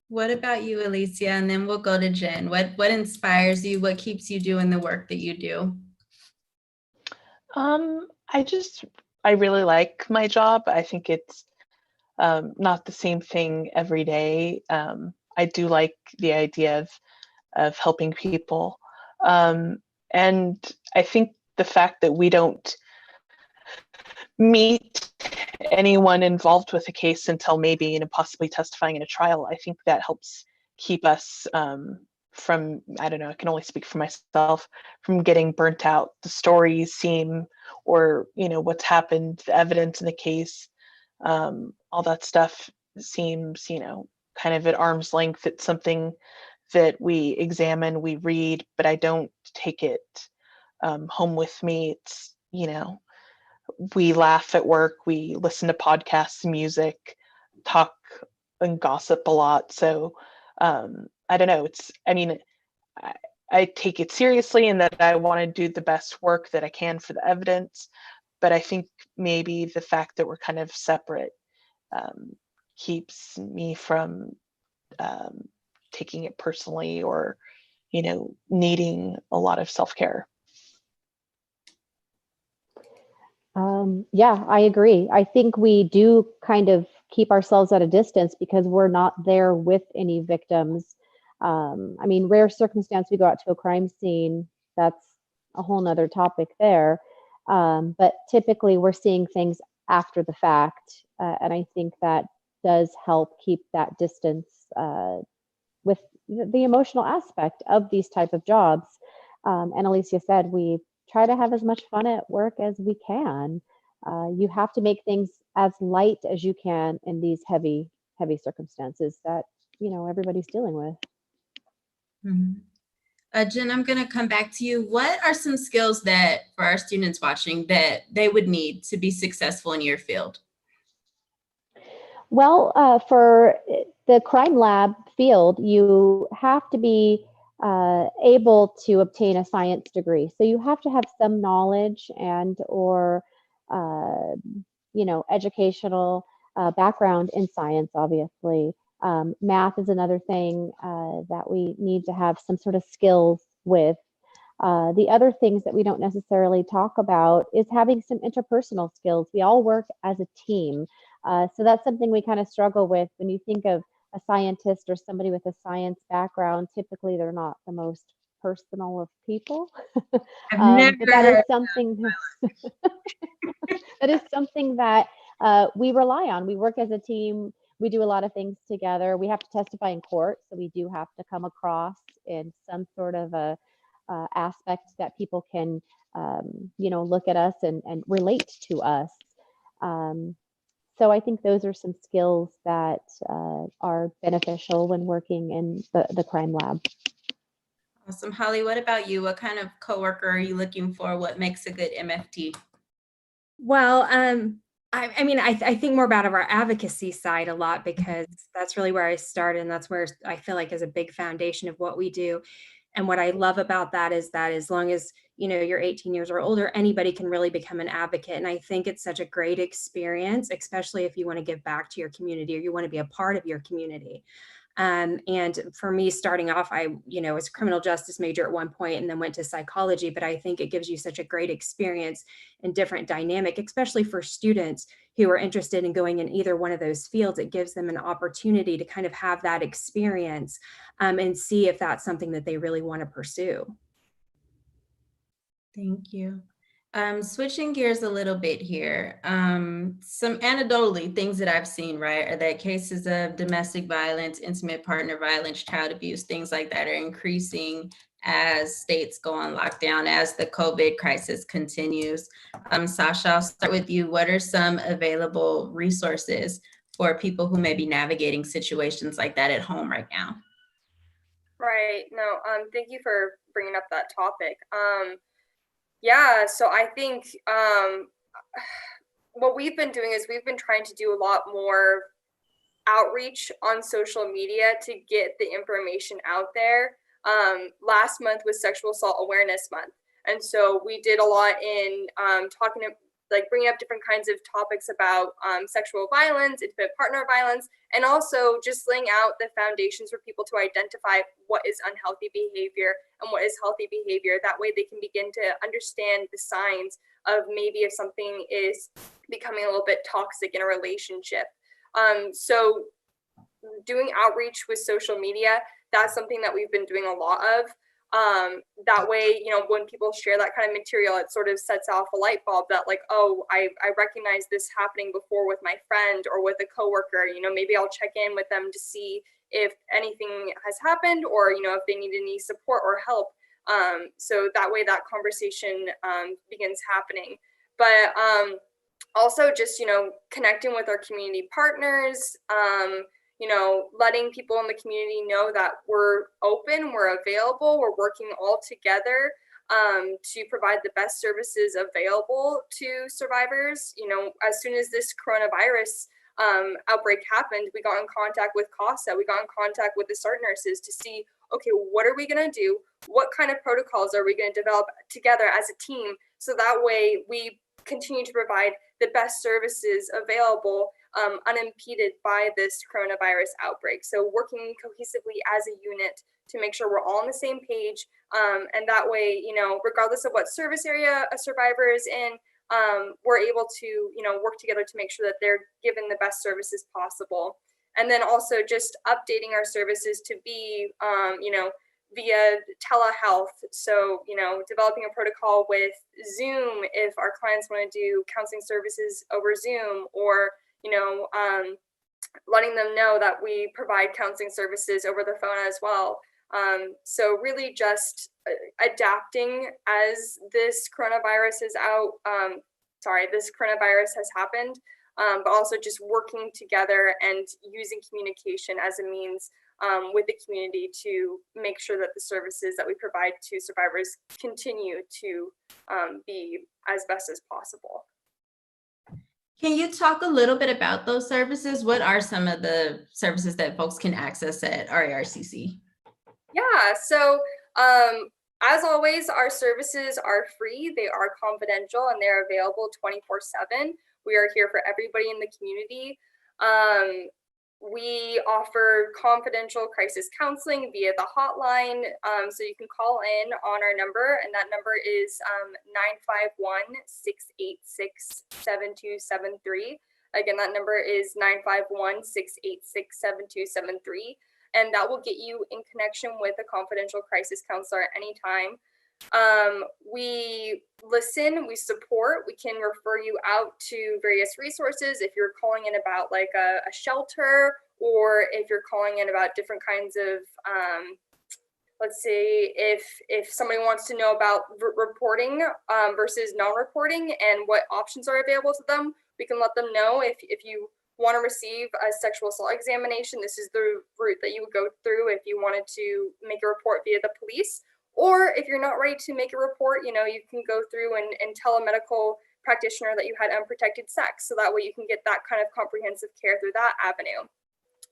What about you, Alicia? And then we'll go to Jen. What inspires you? What keeps you doing the work that you do? I really like my job. I think it's not the same thing every day. I do like the idea of helping people. And I think the fact that we don't meet anyone involved with a case until maybe possibly testifying in a trial, I think that helps keep us from, I don't know, I can only speak for myself, from getting burnt out. The stories seem, or what's happened, the evidence in the case, all that stuff seems kind of at arm's length. It's something that we examine, we read, but I don't take it home with me. It's we laugh at work, we listen to podcasts, music, talk and gossip a lot. So I don't know, I take it seriously and that I want to do the best work that I can for the evidence, but I think maybe the fact that we're kind of separate keeps me from taking it personally or needing a lot of self-care. Yeah, I agree. I think we do kind of keep ourselves at a distance because we're not there with any victims. Rare circumstance, we go out to a crime scene, that's a whole nother topic there. But typically we're seeing things after the fact. And I think that does help keep that distance with the emotional aspect of these type of jobs. And Alicia said, we try to have as much fun at work as we can. You have to make things as light as you can in these heavy circumstances that everybody's dealing with. Mhm. Jen, I'm going to come back to you. What are some skills that for our students watching that they would need to be successful in your field? Well, for the crime lab field, you have to be able to obtain a science degree. So you have to have some knowledge and or educational background in science, obviously. Math is another thing that we need to have some sort of skills with. The other things that we don't necessarily talk about is having some interpersonal skills. We all work as a team. So that's something we kind of struggle with when you think of a scientist or somebody with a science background. Typically, they're not the most personal of people. I've But that is never something that is something that we rely on. We work as a team. We do a lot of things together. We have to testify in court, so we do have to come across in some sort of a aspect that people can, look at us and relate to us. So I think those are some skills that are beneficial when working in the crime lab. Awesome. Holly, what about you? What kind of coworker are you looking for? What makes a good MFT? Well, I think more about our advocacy side a lot, because that's really where I started, and that's where I feel like is a big foundation of what we do. And what I love about that is that as long as you're 18 years or older, anybody can really become an advocate. And I think it's such a great experience, especially if you want to give back to your community or you want to be a part of your community. And for me, starting off, I was a criminal justice major at one point and then went to psychology, but I think it gives you such a great experience and different dynamic, especially for students who are interested in going in either one of those fields. It gives them an opportunity to kind of have that experience and see if that's something that they really want to pursue. Thank you. Switching gears a little bit here. Some anecdotally things that I've seen, right, are that cases of domestic violence, intimate partner violence, child abuse, things like that are increasing as states go on lockdown, as the COVID crisis continues. Sasha, I'll start with you. What are some available resources for people who may be navigating situations like that at home right now? Right. No, thank you for bringing up that topic. Yeah, so I think what we've been doing is we've been trying to do a lot more outreach on social media to get the information out there. Last month was Sexual Assault Awareness Month. And so we did a lot in talking to, bringing up different kinds of topics about sexual violence, intimate partner violence, and also just laying out the foundations for people to identify what is unhealthy behavior and what is healthy behavior. That way they can begin to understand the signs of maybe if something is becoming a little bit toxic in a relationship. So doing outreach with social media, that's something that we've been doing a lot of. That way, when people share that kind of material, it sort of sets off a light bulb that oh, I recognize this happening before with my friend or with a coworker. Maybe I'll check in with them to see if anything has happened or, if they need any support or help. So that way that conversation begins happening. But also just, connecting with our community partners, letting people in the community know that we're open, we're available, we're working all together to provide the best services available to survivors. As soon as this coronavirus outbreak happened, we got in contact with CASA, we got in contact with the SART nurses to see, okay, what are we going to do? What kind of protocols are we going to develop together as a team? So that way we continue to provide the best services available unimpeded by this coronavirus outbreak. So working cohesively as a unit to make sure we're all on the same page. And that way, regardless of what service area a survivor is in, we're able to, work together to make sure that they're given the best services possible. And then also just updating our services to be, via telehealth. So, developing a protocol with Zoom if our clients want to do counseling services over Zoom, or, letting them know that we provide counseling services over the phone as well. So really just adapting as this coronavirus is this coronavirus has happened, but also just working together and using communication as a means with the community to make sure that the services that we provide to survivors continue to be as best as possible. Can you talk a little bit about those services? What are some of the services that folks can access at RARCC? Yeah, so as always, our services are free, they are confidential, and they're available 24/7. We are here for everybody in the community. We offer confidential crisis counseling via the hotline, so you can call in on our number, and that number is 951-686-7273. Again, that number is 951-686-7273, and that will get you in connection with a confidential crisis counselor at any time. We listen, we support, we can refer you out to various resources if you're calling in about like a shelter, or if you're calling in about different kinds of, let's say if somebody wants to know about reporting versus non-reporting and what options are available to them, we can let them know. If you want to receive a sexual assault examination, this is the route that you would go through if you wanted to make a report via the police. Or if you're not ready to make a report, you can go through and tell a medical practitioner that you had unprotected sex. So that way you can get that kind of comprehensive care through that avenue.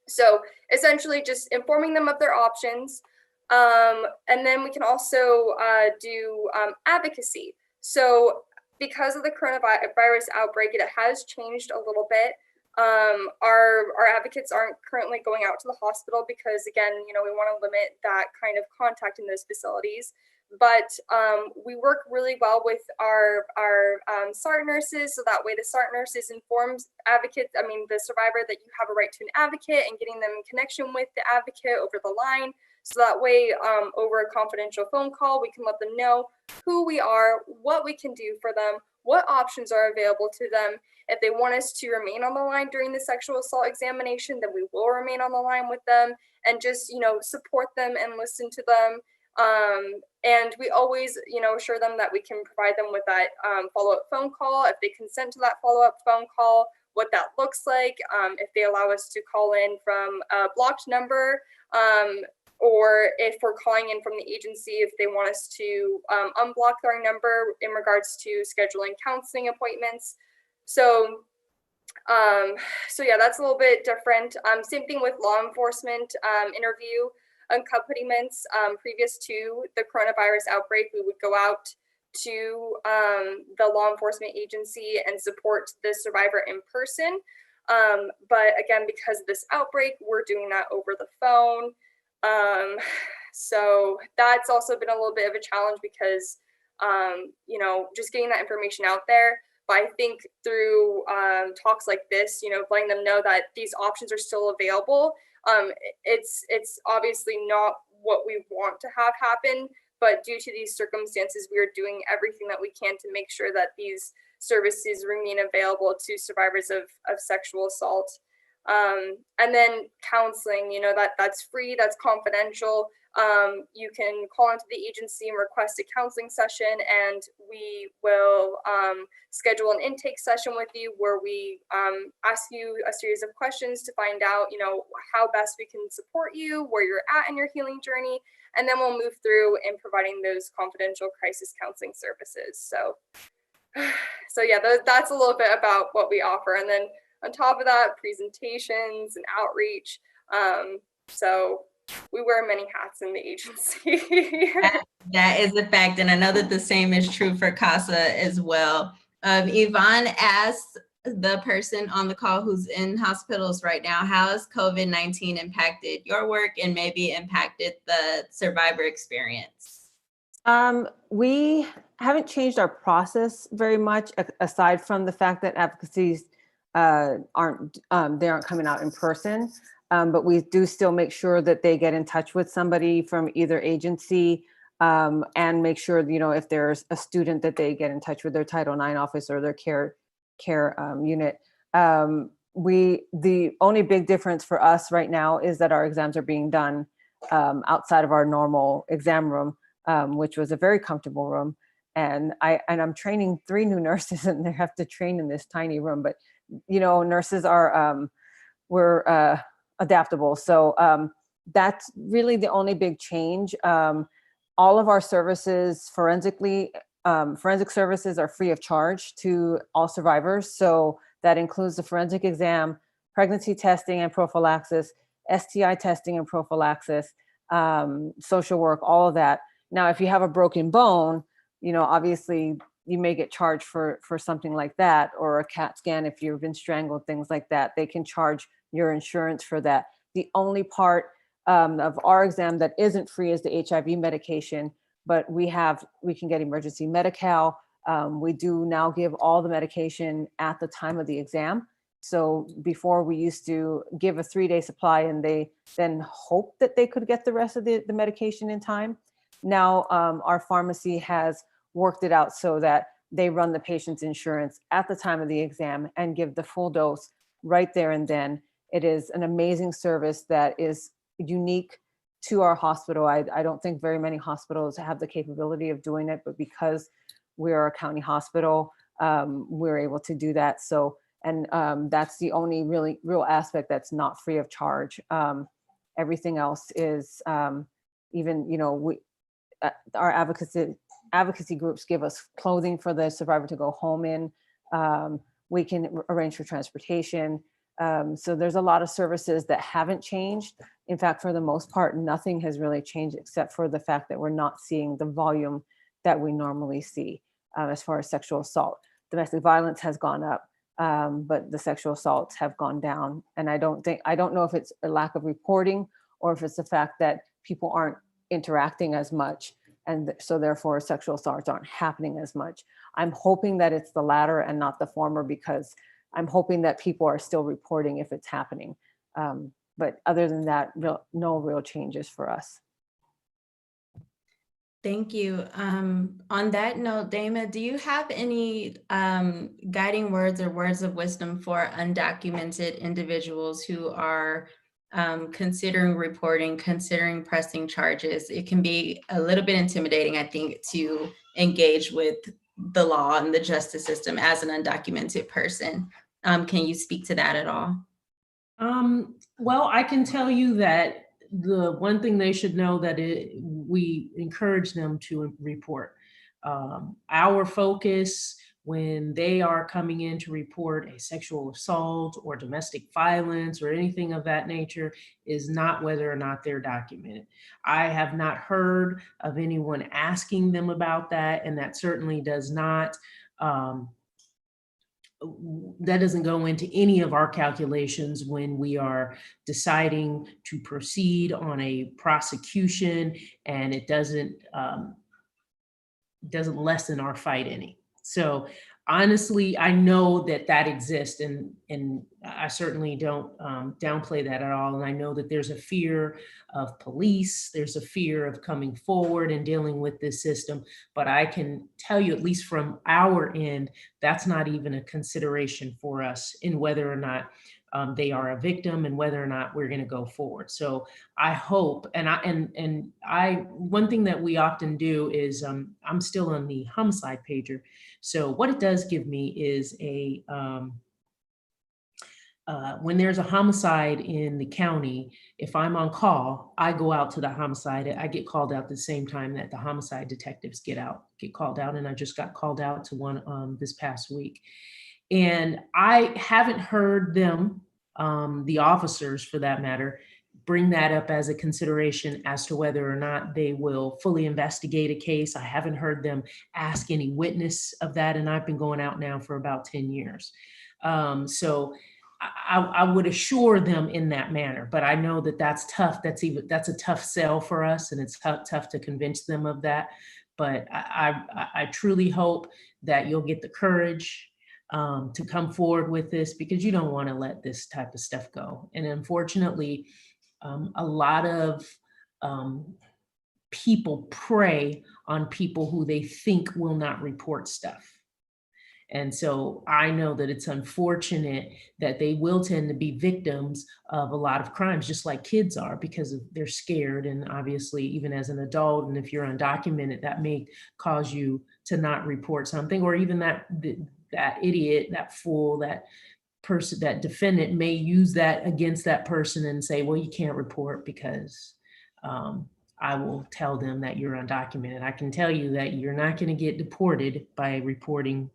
So essentially just informing them of their options. And then we can also do advocacy. So because of the coronavirus outbreak, it has changed a little bit. Our advocates aren't currently going out to the hospital because, again, we want to limit that kind of contact in those facilities. But we work really well with our SART nurses, so that way the SART nurses informs the survivor that you have a right to an advocate, and getting them in connection with the advocate over the line. So that way, over a confidential phone call, we can let them know who we are, what we can do for them, what options are available to them. If they want us to remain on the line during the sexual assault examination, then we will remain on the line with them and just, support them and listen to them. And we always, assure them that we can provide them with that follow-up phone call if they consent to that follow-up phone call, what that looks like, if they allow us to call in from a blocked number, or if we're calling in from the agency, if they want us to unblock our number in regards to scheduling counseling appointments. So yeah, that's a little bit different. Same thing with law enforcement interview accompaniments. Previous to the coronavirus outbreak, we would go out to the law enforcement agency and support the survivor in person. But again, because of this outbreak, we're doing that over the phone. So that's also been a little bit of a challenge because, just getting that information out there. But I think through talks like this, letting them know that these options are still available. It's obviously not what we want to have happen, but due to these circumstances, we are doing everything that we can to make sure that these services remain available to survivors of sexual assault. And then counseling, that's free, that's confidential. You can call into the agency and request a counseling session, and we will schedule an intake session with you where we ask you a series of questions to find out, how best we can support you, where you're at in your healing journey, and then we'll move through in providing those confidential crisis counseling services. So yeah, that's a little bit about what we offer. And then on top of that, presentations and outreach. So we wear many hats in the agency. That is a fact. And I know that the same is true for CASA as well. Yvonne asked the person on the call who's in hospitals right now, how has COVID-19 impacted your work and maybe impacted the survivor experience? We haven't changed our process very much, aside from the fact that advocacies aren't coming out in person. But we do still make sure that they get in touch with somebody from either agency, and make sure, if there's a student, that they get in touch with their Title IX office or their care unit. The only big difference for us right now is that our exams are being done outside of our normal exam room, which was a very comfortable room. And I'm training 3 new nurses, and they have to train in this tiny room. But nurses are we're adaptable. So That's really the only big change. All of our services, forensic services are free of charge to all survivors. So that includes the forensic exam, pregnancy testing and prophylaxis, STI testing and prophylaxis, social work, all of that. Now, if you have a broken bone, obviously you may get charged for something like that, or a CAT scan if you've been strangled, things like that. They can charge your insurance for that. The only part of our exam that isn't free is the HIV medication, but we can get emergency Mchale. We do now give all the medication at the time of the exam. So before, we used to give a 3-day supply and they then hope that they could get the rest of the medication in time. Now our pharmacy has worked it out so that they run the patient's insurance at the time of the exam and give the full dose right there and then. It is an amazing service that is unique to our hospital. I don't think very many hospitals have the capability of doing it, but because we are a county hospital, we're able to do that. So, and that's the only real aspect that's not free of charge. Everything else is even, our advocacy groups give us clothing for the survivor to go home in. We can arrange for transportation. So there's a lot of services that haven't changed. In fact, for the most part, nothing has really changed except for the fact that we're not seeing the volume that we normally see as far as sexual assault. Domestic violence has gone up, but the sexual assaults have gone down. And I don't know if it's a lack of reporting or if it's the fact that people aren't interacting as much. And so therefore sexual assaults aren't happening as much. I'm hoping that it's the latter and not the former, because I'm hoping that people are still reporting if it's happening. But other than that, no real changes for us. Thank you. On that note, Dama, do you have any guiding words or words of wisdom for undocumented individuals who are considering reporting, considering pressing charges? It can be a little bit intimidating, I think, to engage with the law and the justice system as an undocumented person. Can you speak to that at all? Well, I can tell you that the one thing they should know that we encourage them to report. Our focus when they are coming in to report a sexual assault or domestic violence or anything of that nature is not whether or not they're documented. I have not heard of anyone asking them about that, and that certainly does not that doesn't go into any of our calculations when we are deciding to proceed on a prosecution, and it doesn't lessen our fight any. So honestly, I know that exists, and I certainly don't downplay that at all. And I know that there's a fear of police, there's a fear of coming forward and dealing with this system. But I can tell you, at least from our end, that's not even a consideration for us in whether or not they are a victim and whether or not we're going to go forward. So I hope, and one thing that we often do is I'm still on the homicide pager. So what it does give me is when there's a homicide in the county, if I'm on call, I go out to the homicide. I get called out at the same time that the homicide detectives get called out. And I just got called out to one this past week. And I haven't heard them, the officers for that matter, bring that up as a consideration as to whether or not they will fully investigate a case. I haven't heard them ask any witness of that. And I've been going out now for about 10 years. So I would assure them in that manner, but I know that that's tough. That's a tough sell for us, and it's tough to convince them of that. But I truly hope that you'll get the courage to come forward with this, because you don't want to let this type of stuff go. And unfortunately, a lot of people prey on people who they think will not report stuff. And so I know that it's unfortunate that they will tend to be victims of a lot of crimes, just like kids are, because they're scared. And obviously, even as an adult, and if you're undocumented, that may cause you to not report something, or even that idiot, that fool, that person, that defendant may use that against that person and say, well, you can't report because I will tell them that you're undocumented. I can tell you that you're not going to get deported by reporting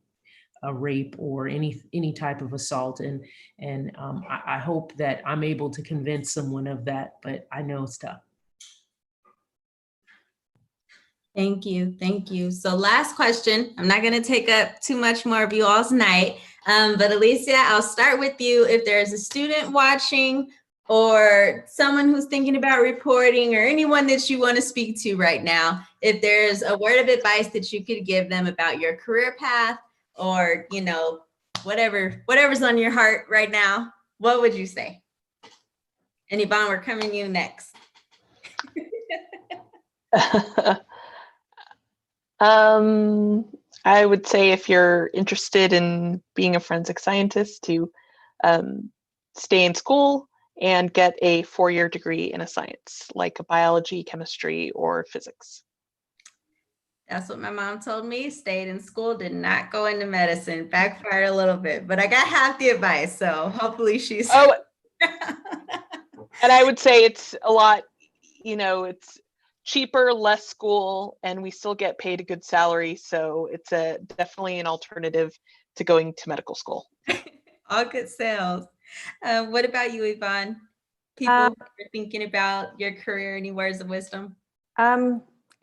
a rape or any type of assault. And I hope that I'm able to convince someone of that, but I know it's tough. Thank you. Thank you. So last question. I'm not going to take up too much more of you all's night, but Alicia, I'll start with you. If there's a student watching or someone who's thinking about reporting or anyone that you want to speak to right now, if there's a word of advice that you could give them about your career path or, you know, whatever's on your heart right now, what would you say? And Yvonne, we're coming to you next. I would say if you're interested in being a forensic scientist, to stay in school and get a 4-year degree in a science like biology, chemistry, or physics. That's what my mom told me. Stayed in school, did not go into medicine. Backfired a little bit, but I got half the advice. So hopefully she's. Oh, and I would say it's a lot, you know, it's cheaper, less school, and we still get paid a good salary. So it's definitely an alternative to going to medical school. All good sales. What about you, Yvonne? People who are thinking about your career, any words of wisdom?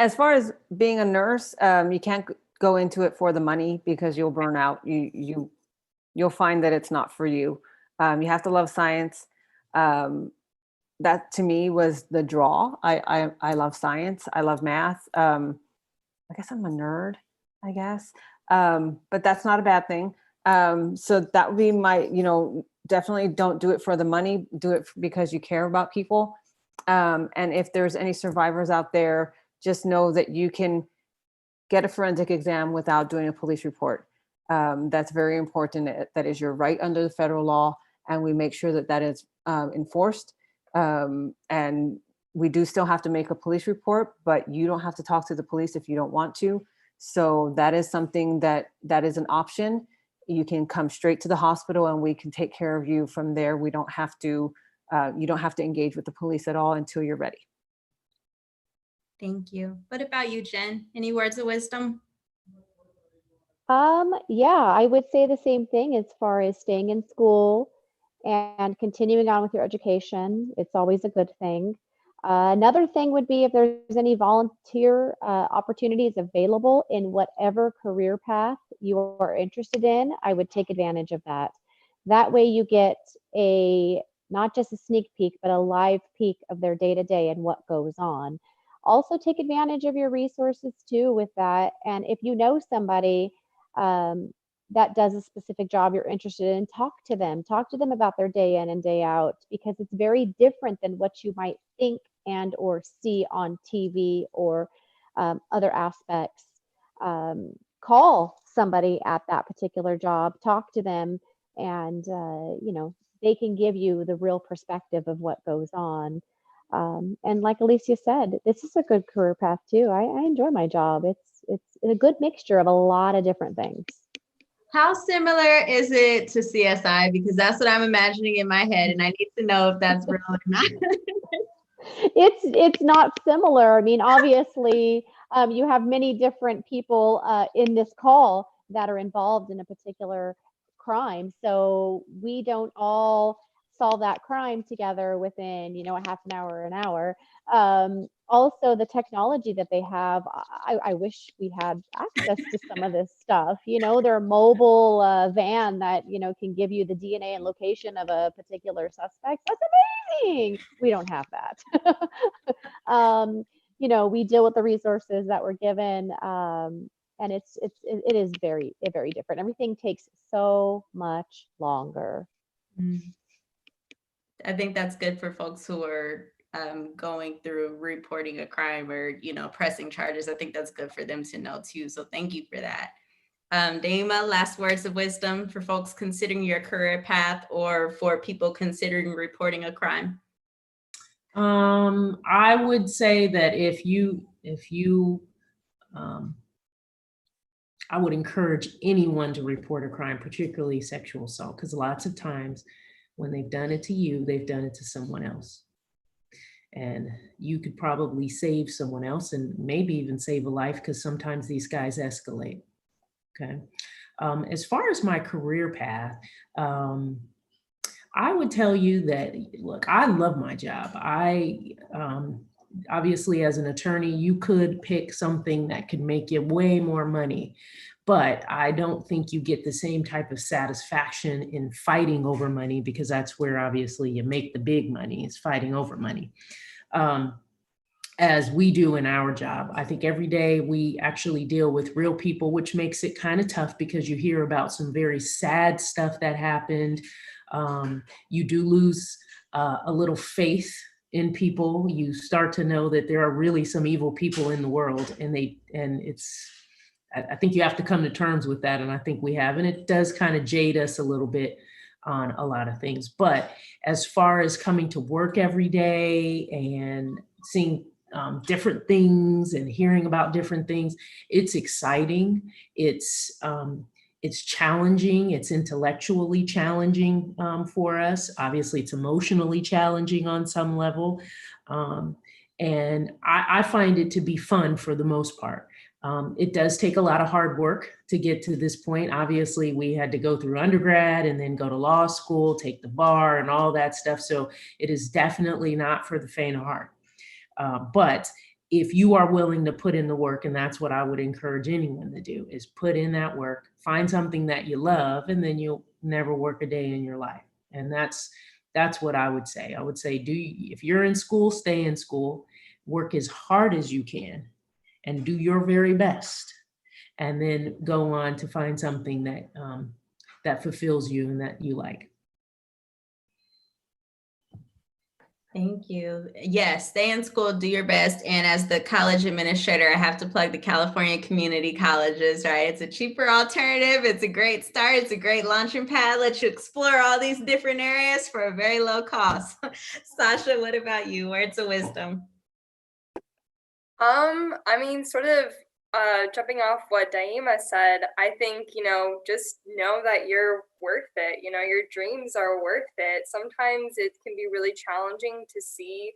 As far as being a nurse, you can't go into it for the money because you'll burn out. You'll find that it's not for you. You have to love science. That to me was the draw. I love science. I love math. I guess I'm a nerd, I guess. But that's not a bad thing. So that would be my, definitely don't do it for the money. Do it because you care about people. And if there's any survivors out there, just know that you can get a forensic exam without doing a police report. That's very important. That is your right under the federal law. And we make sure that that is enforced. And we do still have to make a police report, but you don't have to talk to the police if you don't want to. So that is something that is an option. You can come straight to the hospital and we can take care of you from there. We don't have to, you don't have to engage with the police at all until you're ready. Thank you. What about you, Jen? Any words of wisdom? Yeah, I would say the same thing as far as staying in school and continuing on with your education. It's always a good thing. Another thing would be if there's any volunteer opportunities available in whatever career path you are interested in, I would take advantage of that. That way you get not just a sneak peek, but a live peek of their day-to-day and what goes on. Also take advantage of your resources too with that. And if you know somebody that does a specific job you're interested in, talk to them about their day in and day out, because it's very different than what you might think and or see on TV or other aspects. Call somebody at that particular job, talk to them, and they can give you the real perspective of what goes on. And like Alicia said, this is a good career path too. I enjoy my job. It's a good mixture of a lot of different things. How similar is it to CSI? Because that's what I'm imagining in my head, and I need to know if that's real or not. It's not similar. I mean, obviously, you have many different people in this call that are involved in a particular crime. So we don't all solve that crime together within, a half an hour or an hour. Also, the technology that they have, I wish we had access to some of this stuff. Their mobile van that, can give you the DNA and location of a particular suspect. That's amazing. We don't have that. We deal with the resources that we're given. And it is very, very different. Everything takes so much longer. I think that's good for folks who are going through reporting a crime or, pressing charges. I think that's good for them to know too. So thank you for that. Daima, last words of wisdom for folks considering your career path or for people considering reporting a crime. I would say that if you I would encourage anyone to report a crime, particularly sexual assault, because lots of times when they've done it to you, they've done it to someone else. And you could probably save someone else and maybe even save a life, because sometimes these guys escalate. Okay. As far as my career path, I would tell you that, look, I love my job. Obviously, as an attorney, you could pick something that could make you way more money, but I don't think you get the same type of satisfaction in fighting over money, because that's where obviously you make the big money, is fighting over money. As we do in our job. I think every day we actually deal with real people, which makes it kind of tough because you hear about some very sad stuff that happened. You do lose a little faith in people. You start to know that there are really some evil people in the world, and I think you have to come to terms with that, and I think we have, and it does kind of jade us a little bit on a lot of things. But as far as coming to work every day and seeing different things and hearing about different things, it's exciting. It's challenging. It's intellectually challenging for us. Obviously, it's emotionally challenging on some level. And I find it to be fun for the most part. It does take a lot of hard work to get to this point. Obviously, we had to go through undergrad and then go to law school, take the bar and all that stuff. So it is definitely not for the faint of heart. But if you are willing to put in the work, and that's what I would encourage anyone to do, is put in that work, find something that you love, and then you'll never work a day in your life. And that's what I would say. I would say, if you're in school, stay in school, work as hard as you can, and do your very best, and then go on to find something that that fulfills you and that you like. Thank you. Yes, stay in school, do your best. And as the college administrator, I have to plug the California community colleges, right? It's a cheaper alternative. It's a great start. It's a great launching pad. Let you explore all these different areas for a very low cost. Sasha, what about you? Words of wisdom. I mean, sort of jumping off what Daima said, I think, just know that you're worth it. Your dreams are worth it. Sometimes it can be really challenging to see,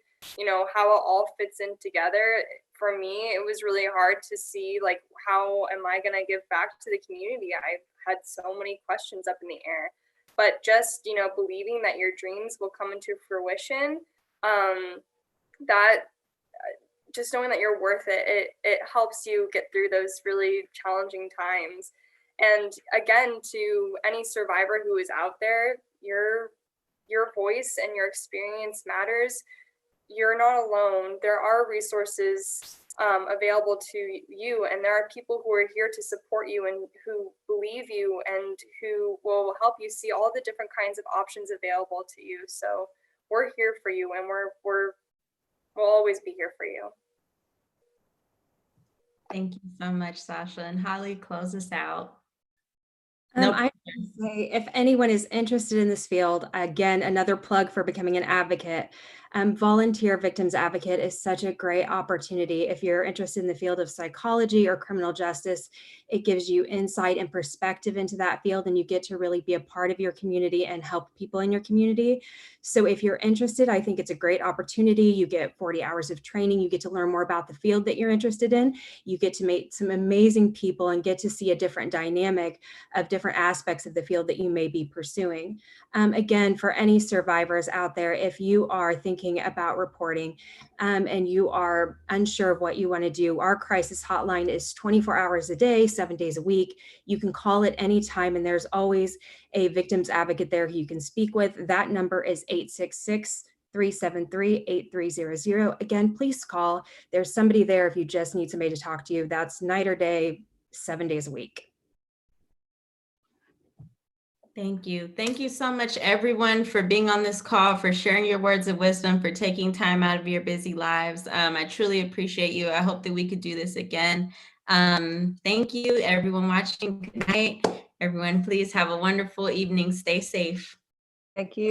how it all fits in together. For me, it was really hard to see, like, how am I going to give back to the community? I had so many questions up in the air. But just, believing that your dreams will come into fruition, just knowing that you're worth it, it helps you get through those really challenging times. And again, to any survivor who is out there, your voice and your experience matters. You're not alone. There are resources available to you, and there are people who are here to support you and who believe you and who will help you see all the different kinds of options available to you. So we're here for you, and we'll always be here for you. Thank you so much, Sasha. And Holly, close us out. I would say, if anyone is interested in this field, again, another plug for becoming an advocate. Volunteer Victims Advocate is such a great opportunity. If you're interested in the field of psychology or criminal justice, it gives you insight and perspective into that field, and you get to really be a part of your community and help people in your community. So if you're interested, I think it's a great opportunity. You get 40 hours of training. You get to learn more about the field that you're interested in. You get to meet some amazing people and get to see a different dynamic of different aspects of the field that you may be pursuing. Again, for any survivors out there, if you are thinking about reporting and you are unsure of what you want to do, our crisis hotline is 24 hours a day, 7 days a week. You can call at any time, and there's always a victims advocate there who you can speak with. That number is 866-373-8300. Again, please call. There's somebody there if you just need somebody to talk to you. That's night or day, 7 days a week. Thank you. Thank you so much, everyone, for being on this call, for sharing your words of wisdom, for taking time out of your busy lives. I truly appreciate you. I hope that we could do this again. Thank you, everyone watching. Good night. Everyone, please have a wonderful evening. Stay safe. Thank you.